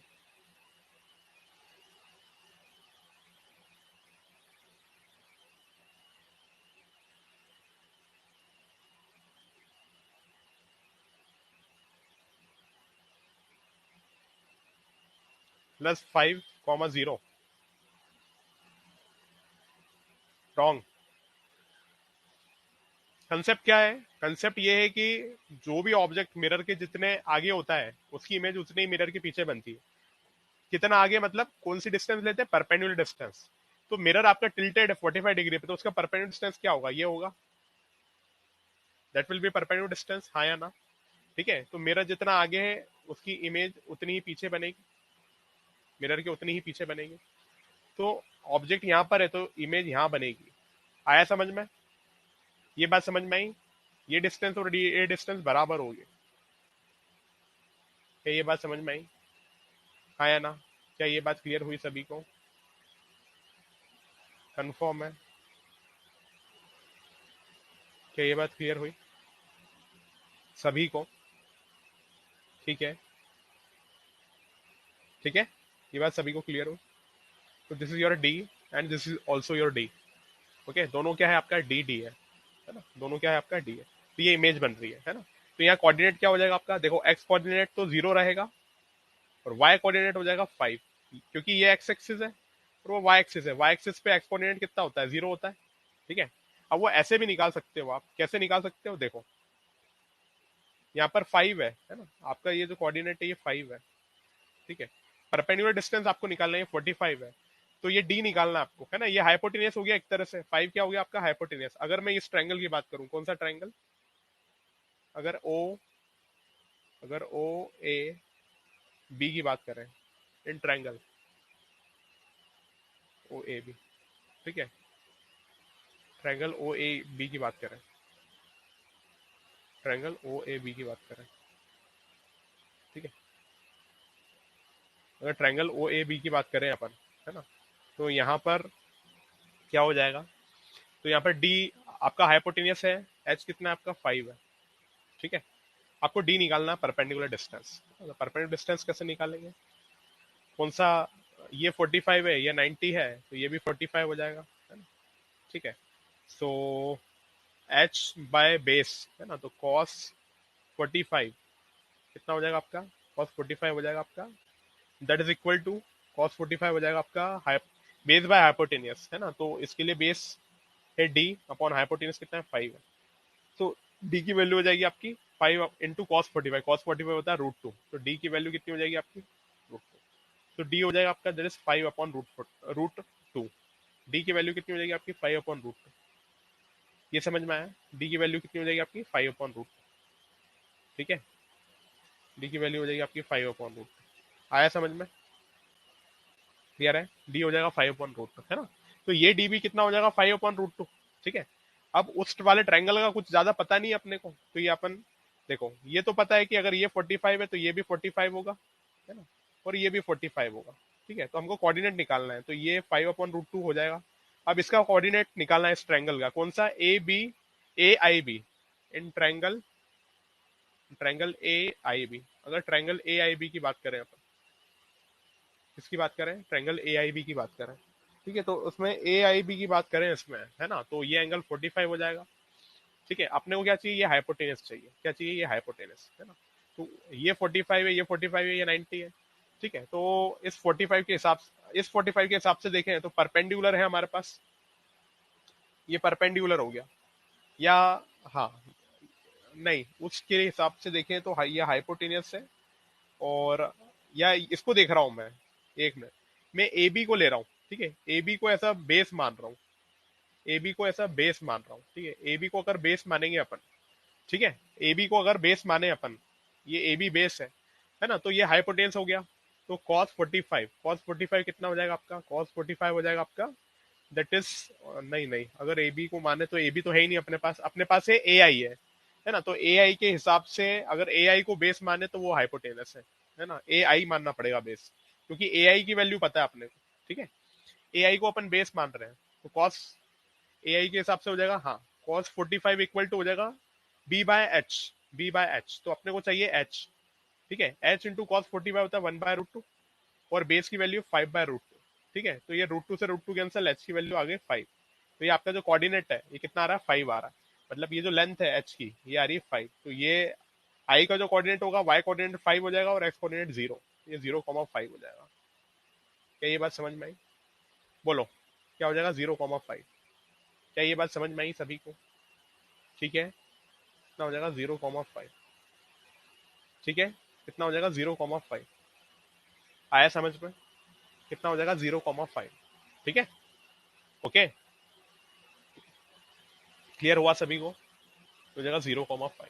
+5,0, रॉन्ग। कंसेप्ट क्या है, कंसेप्ट ये है कि जो भी ऑब्जेक्ट मिरर के जितने आगे होता है उसकी इमेज उतने ही मिरर के पीछे बनती है। कितना आगे मतलब कौन सी डिस्टेंस लेते हैं, परपेंडिकुलर डिस्टेंस। तो मिरर आपका टिल्टेड है 45 डिग्री पे, तो उसका परपेंडिकुलर डिस्टेंस क्या होगा, ये होगा, that will be perpendicular distance, हाँ या ना। ठीक है, तो मिरर जितना आगे है उसकी इमेज उतनी ही पीछे बनेगी, मिरर के उतनी ही पीछे बनेगी। तो ऑब्जेक्ट यहाँ पर है तो इमेज यहाँ बनेगी। आया समझ में, ये बात समझ में आई, ये डिस्टेंस और ये डिस्टेंस बराबर होगी, क्या ये बात समझ में आई, हाँ या ना। क्या ये बात क्लियर हुई सभी को, कंफर्म है, क्या ये बात क्लियर हुई सभी को, ठीक है, ठीक है, ये बात सभी को क्लियर हो। तो this is your D and this is also your D, okay, दोनों क्या है आपका, डी डी है ना, दोनों क्या है आपका डी है। तो ये इमेज बन रही है ना। तो यहाँ कोऑर्डिनेट क्या हो जाएगा आपका, देखो एक्स कोऑर्डिनेट तो 0 रहेगा और वाई कोऑर्डिनेट हो जाएगा 5, क्योंकि ये एक्स एक्सिस है और वो वाई एक्सिस है, वाई एक्सिस पे एक्स कोऑर्डिनेट कितना होता है, 0 होता है, ठीक है। अब वो ऐसे भी निकाल सकते हो आप, कैसे निकाल सकते हो, देखो यहाँ पर 5 है ना, आपका ये जो कोऑर्डिनेट है ये 5 है, ठीक है। परपेंडिकुलर डिस्टेंस आपको निकालना है, 45 है, तो ये डी निकालना है आपको, है ना। ये हाइपोटेनियस हो गया एक तरह से, 5 क्या हो गया आपका, हाइपोटेनियस। अगर मैं इस ट्रायंगल की बात करूं, कौन सा ट्रायंगल, अगर ओ ए बी की बात करें, in triangle O A B, ठीक है, ट्रायंगल ओ ए बी की बात करें, ट्रायंगल ओ ए बी की बात करें, ठीक है, अगर ट्रायंगल ओ ए बी की बात करें अपन, है ना, तो यहाँ पर क्या हो जाएगा, तो यहाँ पर डी आपका हाइपोटेनियस है, एच कितना है आपका 5 है, ठीक है। आपको डी निकालना है परपेंडिकुलर डिस्टेंस, परपेंडिकुलर डिस्टेंस कैसे निकालेंगे, कौन सा, ये 45 है, ये 90 है, तो ये भी 45 हो जाएगा, है ना, ठीक है। सो एच बाय बेस, है ना, तो कॉस 45 कितना हो जाएगा आपका, कॉस 45 हो जाएगा आपका, that is equal to cos 45 हो जाएगा आपका बेस बाय हाइपोटेनियस, है ना। तो इसके लिए बेस है डी अपॉन हाइपोटेनियस कितना है 5 है, तो डी की वैल्यू हो जाएगी आपकी 5 इंटू कॉस 45, कॉस 45 होता है √2, तो डी की वैल्यू कितनी हो जाएगी आपकी √2, तो डी हो जाएगा आपका दैट इज 5 अपॉन √2, डी की वैल्यू कितनी हो जाएगी आपकी 5 अपॉन √2, ये समझ में आया, डी की वैल्यू कितनी हो जाएगी आपकी 5 अपॉन √2, ठीक है, डी की वैल्यू हो जाएगी आपकी 5 अपॉन √2, आया समझ में, क्लियर है, डी हो जाएगा 5 अपॉन √2, है ना। तो ये डी भी कितना हो जाएगा 5 अपॉन √2, ठीक है। अब उस वाले ट्रायंगल का कुछ ज्यादा पता नहीं है अपने को, तो ये अपन देखो, ये तो पता है कि अगर ये 45 है तो ये भी 45 होगा, है ना, और ये भी 45 होगा, ठीक है। तो हमको कोऑर्डिनेट निकालना है, तो ये 5 अपॉन √2 हो जाएगा। अब इसका कोऑर्डिनेट निकालना है इस ट्रायंगल का, कौन सा, A I B, in triangle, triangle A I B. अगर ट्रायंगल ए आई बी की बात करें अपन, किसकी बात करें, ट्रायंगल ए आई बी की बात करें, ठीक है, तो उसमें ए आई बी की बात करें इसमें, है ना, तो ये एंगल 45 हो जाएगा, ठीक है। अपने को क्या चाहिए, ये हाइपोटेनस चाहिए, क्या चाहिए, ये हाइपोटेनस, है ना। तो ये 45 है, ये 45 है, ये 90 है, ठीक है। तो इस 45 के हिसाब से, इस 45 के हिसाब से देखें तो परपेंडिकुलर है हमारे पास, ये परपेंडिकुलर हो गया, या हाँ, नहीं, उसके हिसाब से देखें तो ये हाइपोटेनियस है, और या इसको देख रहा हूं मैं, एक मिनट, मैं ए बी को ले रहा हूँ, ठीक है, ए बी को ऐसा बेस मान रहा हूँ, ए बी को ऐसा बेस मान रहा हूँ, ठीक है, ए बी को अगर बेस मानेंगे अपन, ठीक है, ए बी को अगर बेस माने अपन, ये ए बी बेस है ना, तो ये हाइपोटेन्स हो गया, तो cos 45, cos 45 कितना हो जाएगा आपका, cos 45 हो जाएगा आपका, दैट इज, नहीं नहीं, अगर ए बी को माने तो ए बी तो है ही नहीं अपने पास है ए आई है ना, तो ए आई के हिसाब से अगर ए आई को बेस माने तो वो हाइपोटेनस है ना, ए आई मानना पड़ेगा बेस, क्योंकि ए आई की वैल्यू पता है अपने को, ठीक है, ए आई को अपन बेस मान रहे हैं, तो cos ए आई के हिसाब से हो जाएगा, हाँ, cos 45 इक्वल टू हो जाएगा बी बाय एच, तो अपने को चाहिए एच, ठीक है, एच इंटू कॉस 45 होता है 1/√2, और बेस की वैल्यू 5/√2, ठीक है, तो ये √2 से √2 कैंसिल, एच की वैल्यू आ गई 5, तो ये आपका जो कोऑर्डिनेट है ये कितना आ रहा है, 5 आ रहा है, मतलब ये जो लेंथ है एच की ये आ रही है 5, तो ये आई का जो कोऑर्डिनेट होगा, वाई कोऑर्डिनेट 5 हो जाएगा और एक्स कोऑर्डिनेट 0, ये 0,5 हो जाएगा। क्या ये बात समझ में आई, बोलो, क्या हो जाएगा 0,5, क्या ये बात समझ में आई सभी को, ठीक है, कितना हो जाएगा 0,5, ठीक है, कितना हो जाएगा 0,5, आया समझ में, कितना हो जाएगा 0,5, ठीक है, ओके, क्लियर हुआ सभी को? तो हो जाएगा 0,5।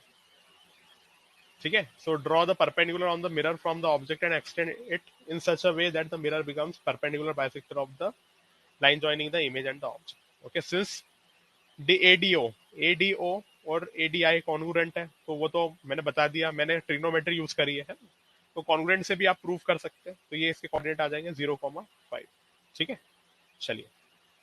ठीक है, so draw the perpendicular on the mirror from the object and extend it in such a way that the mirror becomes perpendicular bisector of the line joining the image and the object. Okay, since the ADO और ADI congruent है, तो वो तो मैंने बता दिया, मैंने trigonometry use करी है, तो कॉन्ग्रुएंट से भी आप प्रूव कर सकते हैं। तो ये इसके कोऑर्डिनेट आ जाएंगे 0,5। ठीक है, चलिए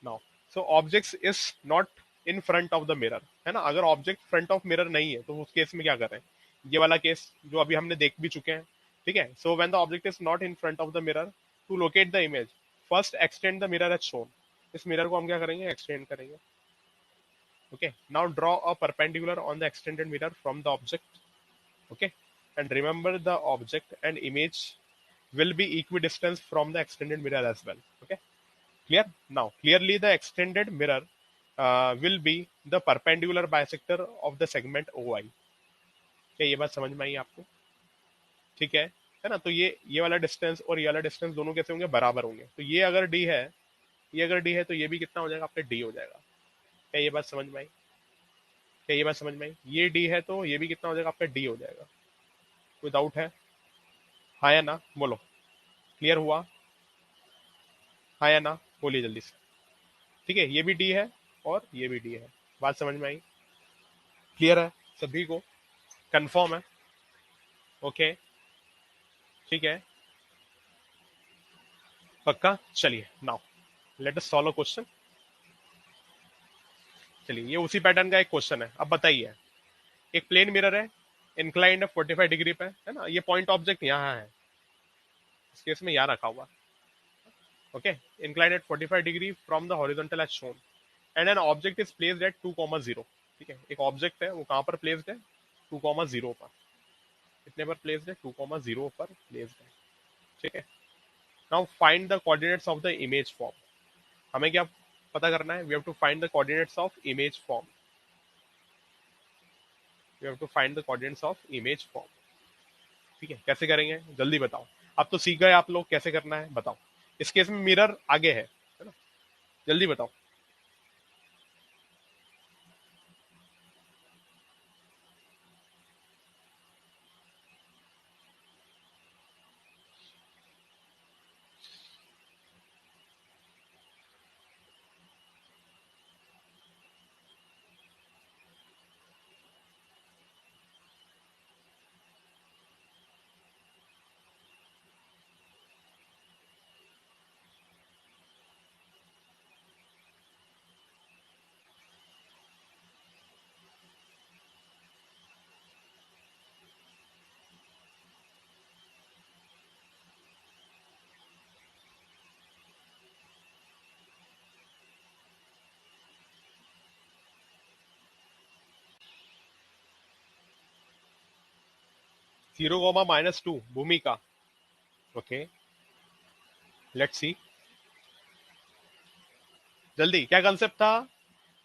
now, so objects is not in front of the mirror, है ना। अगर ऑब्जेक्ट फ्रंट ऑफ मिरर नहीं है तो उस केस में क्या कर रहे हैं, ये वाला केस जो अभी हमने देख भी चुके हैं। ठीक है, so when the object is not in front of the mirror, to locate the image first extend the mirror as shown. इस मिरर को हम क्या करेंगे, एक्सटेंड करेंगे। Okay, now draw a perpendicular on the extended mirror from the object. Okay, and remember the object and image will be equidistant from the extended mirror as well. Okay, clear? Now clearly the extended mirror will be the perpendicular bisector of the segment OI. क्या ये बात समझ में आई आपको? ठीक है ना। तो ये वाला डिस्टेंस और ये वाला डिस्टेंस दोनों कैसे होंगे, बराबर होंगे। तो ये अगर d है, ये अगर d है, तो ये भी कितना हो जाएगा आपका, d हो जाएगा। क्या ये बात समझ में आई? क्या ये बात समझ में आई? ये d है तो ये भी कितना हो जाएगा आपका, d हो जाएगा। कोई डाउट है? हाँ या ना बोलो, क्लियर हुआ? हाँ या ना बोलिए जल्दी से। ठीक है, ये भी डी है और ये भी डी है। बात समझ में आई? क्लियर है सभी को? कंफर्म है? ओके, ठीक है, पक्का। चलिए now let us solve a question. चलिए, ये उसी पैटर्न का एक क्वेश्चन है। अब बताइए, एक प्लेन मिरर है, इंक्लाइंड 45 डिग्री पे, है ना। ये पॉइंट ऑब्जेक्ट यहाँ है, इस केस में यहाँ रखा हुआ। Okay, inclined at 45 degree from the horizontal as shown and an object is placed at 2,0। ठीक है, एक ऑब्जेक्ट है, वो कहां पर प्लेस्ड है, 2,0 पर। कितने पर प्लेस्ड है, 2,0 पर प्लेस्ड है। ठीक है, now find the coordinates of the image form. हमें क्या पता करना है, we have to find the coordinates of image form. We have to find the coordinates of image form. ठीक है, कैसे करेंगे जल्दी बताओ। अब तो सीख गए आप लोग कैसे करना है, बताओ। इस केस में मिरर आगे है ना, जल्दी बताओ। (0,-2 भूमिका। ओके, लेट्स सी जल्दी, क्या कंसेप्ट था,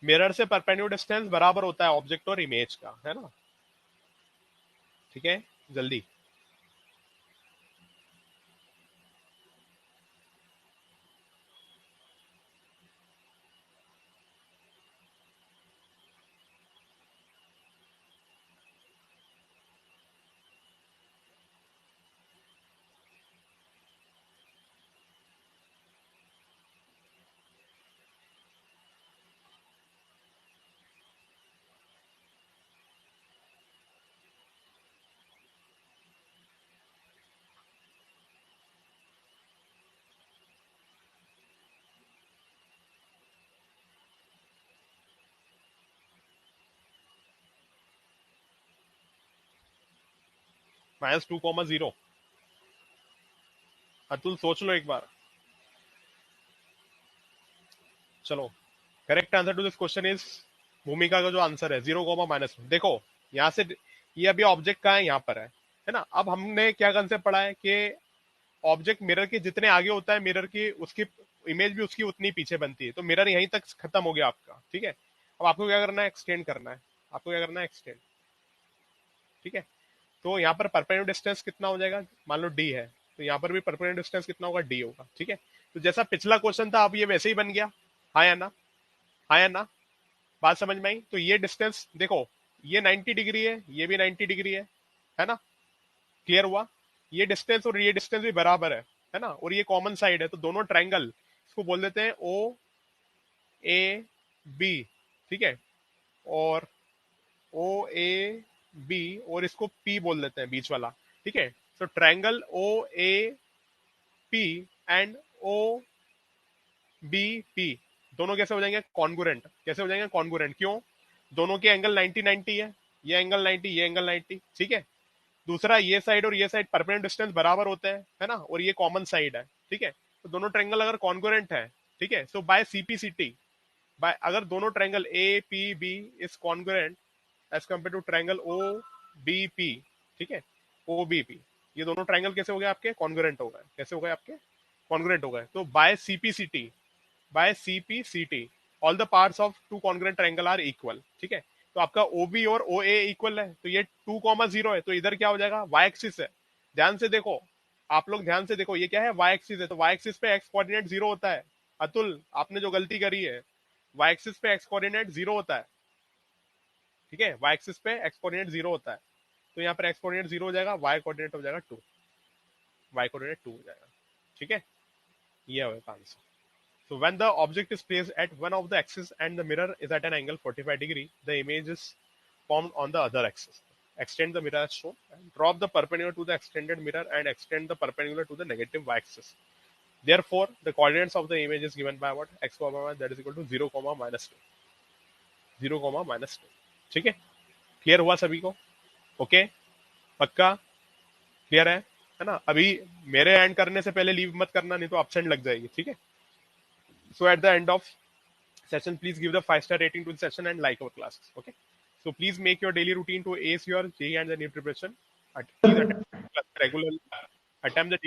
मिरर से परपेंडिकुलर डिस्टेंस बराबर होता है ऑब्जेक्ट और इमेज का, है ना। ठीक है, जल्दी। (-2,0) अतुल सोच लो एक बार। चलो, correct answer to this question is, Bhumika का जो आंसर है 0,-1। देखो यहाँ से, ये अभी ऑब्जेक्ट कहाँ है, यहाँ पर है ना। अब हमने क्या कंसेप्ट पढ़ा है कि ऑब्जेक्ट मिरर के जितने आगे होता है, मिरर की उसकी इमेज भी उसकी उतनी पीछे बनती है। तो मिरर यहीं तक खत्म हो गया आपका। ठीक है, अब आपको क्या करना है, एक्सटेंड करना है। आपको क्या करना है, एक्सटेंड। ठीक है, तो यहाँ पर परपेंडिकुलर डिस्टेंस कितना हो जाएगा, मान लो डी है, तो यहाँ पर भी परपेंडिकुलर डिस्टेंस कितना होगा, डी होगा। ठीक है, तो जैसा पिछला क्वेश्चन था अब ये वैसे ही बन गया, हाँ या ना, हाँ या ना, बात समझ में आई? तो ये डिस्टेंस देखो, ये 90 डिग्री है, ये भी 90 डिग्री है ना? क्लियर हुआ? ये डिस्टेंस और ये डिस्टेंस भी बराबर है ना? और ये कॉमन साइड है, तो दोनों ट्रायंगल, इसको बोल देते हैं ओ ए बी, ठीक है, और ओ ए बी, और इसको पी बोल देते हैं, बीच वाला, ठीक है। So triangle O A P and O B P दोनों कैसे हो जाएंगे? कॉन्गुरेंट। कैसे हो जाएंगे? कॉन्गुरेंट। क्यों? दोनों के एंगल 90 90 है, ये एंगल 90, ये एंगल 90, ठीक है। दूसरा, ये साइड और ये साइड परपेंडिकुलर डिस्टेंस बराबर होते हैं, है ना, और ये कॉमन साइड है, ठीक है। तो दोनों ट्रायंगल अगर कॉन्गुरेंट है, ठीक है, सो बाय सीपीसीटी, बाय अगर दोनों triangle A P B is congruent as compare to triangle O B P, ठीक है, ओ बी पी, ये दोनों ट्रायंगल कैसे हो गए आपके? कॉन्गुरेंट हो गए। कैसे हो गए आपके? कॉन्गुरेंट हो गए। तो by CPCT, by CPCT all the parts of two congruent triangle are equal, ठीक है। तो आपका ओबी और ओ ए इक्वल है, तो ये 2,0 है, तो इधर क्या हो जाएगा? वाई एक्सिस है। ध्यान से देखो, आप लोग ध्यान से देखो, ये क्या है? वाई एक्सिस है, तो वाई एक्सिस पे एक्स कोऑर्डिनेट 0 होता है। अतुल, आपने जो गलती करी है, वाई एक्सिस पे एक्स कोऑर्डिनेट 0 होता है, ठीक है, वाई एक्सिस पे एक्स कोऑर्डिनेट 0 होता है, तो यहाँ पर एक्स कोऑर्डिनेट 0 हो जाएगा, वाई कोऑर्डिनेट हो जाएगा 2, वाई कोऑर्डिनेट 2 हो जाएगा, ठीक है। ये होगा answer. So when the object is placed at one of the axes and the mirror is at an angle 45 degree, the image is formed on the other axis. Extend the mirror as shown and drop the perpendicular to the extended mirror and extend the perpendicular to the negative y-axis. Therefore, the coordinates of the image is given by what? X comma y, that is equal to 0 comma minus 2. 0 comma minus 2. ठीक है? Clear हुआ सभी को? Okay? पक्का? Clear है ना? अभी मेरे एंड करने से पहले लीव मत करना, नहीं तो एब्सेंट लग जाएगी, ठीक है? So at the end of session, please give the 5-star rating to the session and like our classes. Okay. So please make your daily routine to ace your JEE and the NEET preparation. Please attempt the class regularly. Attempt the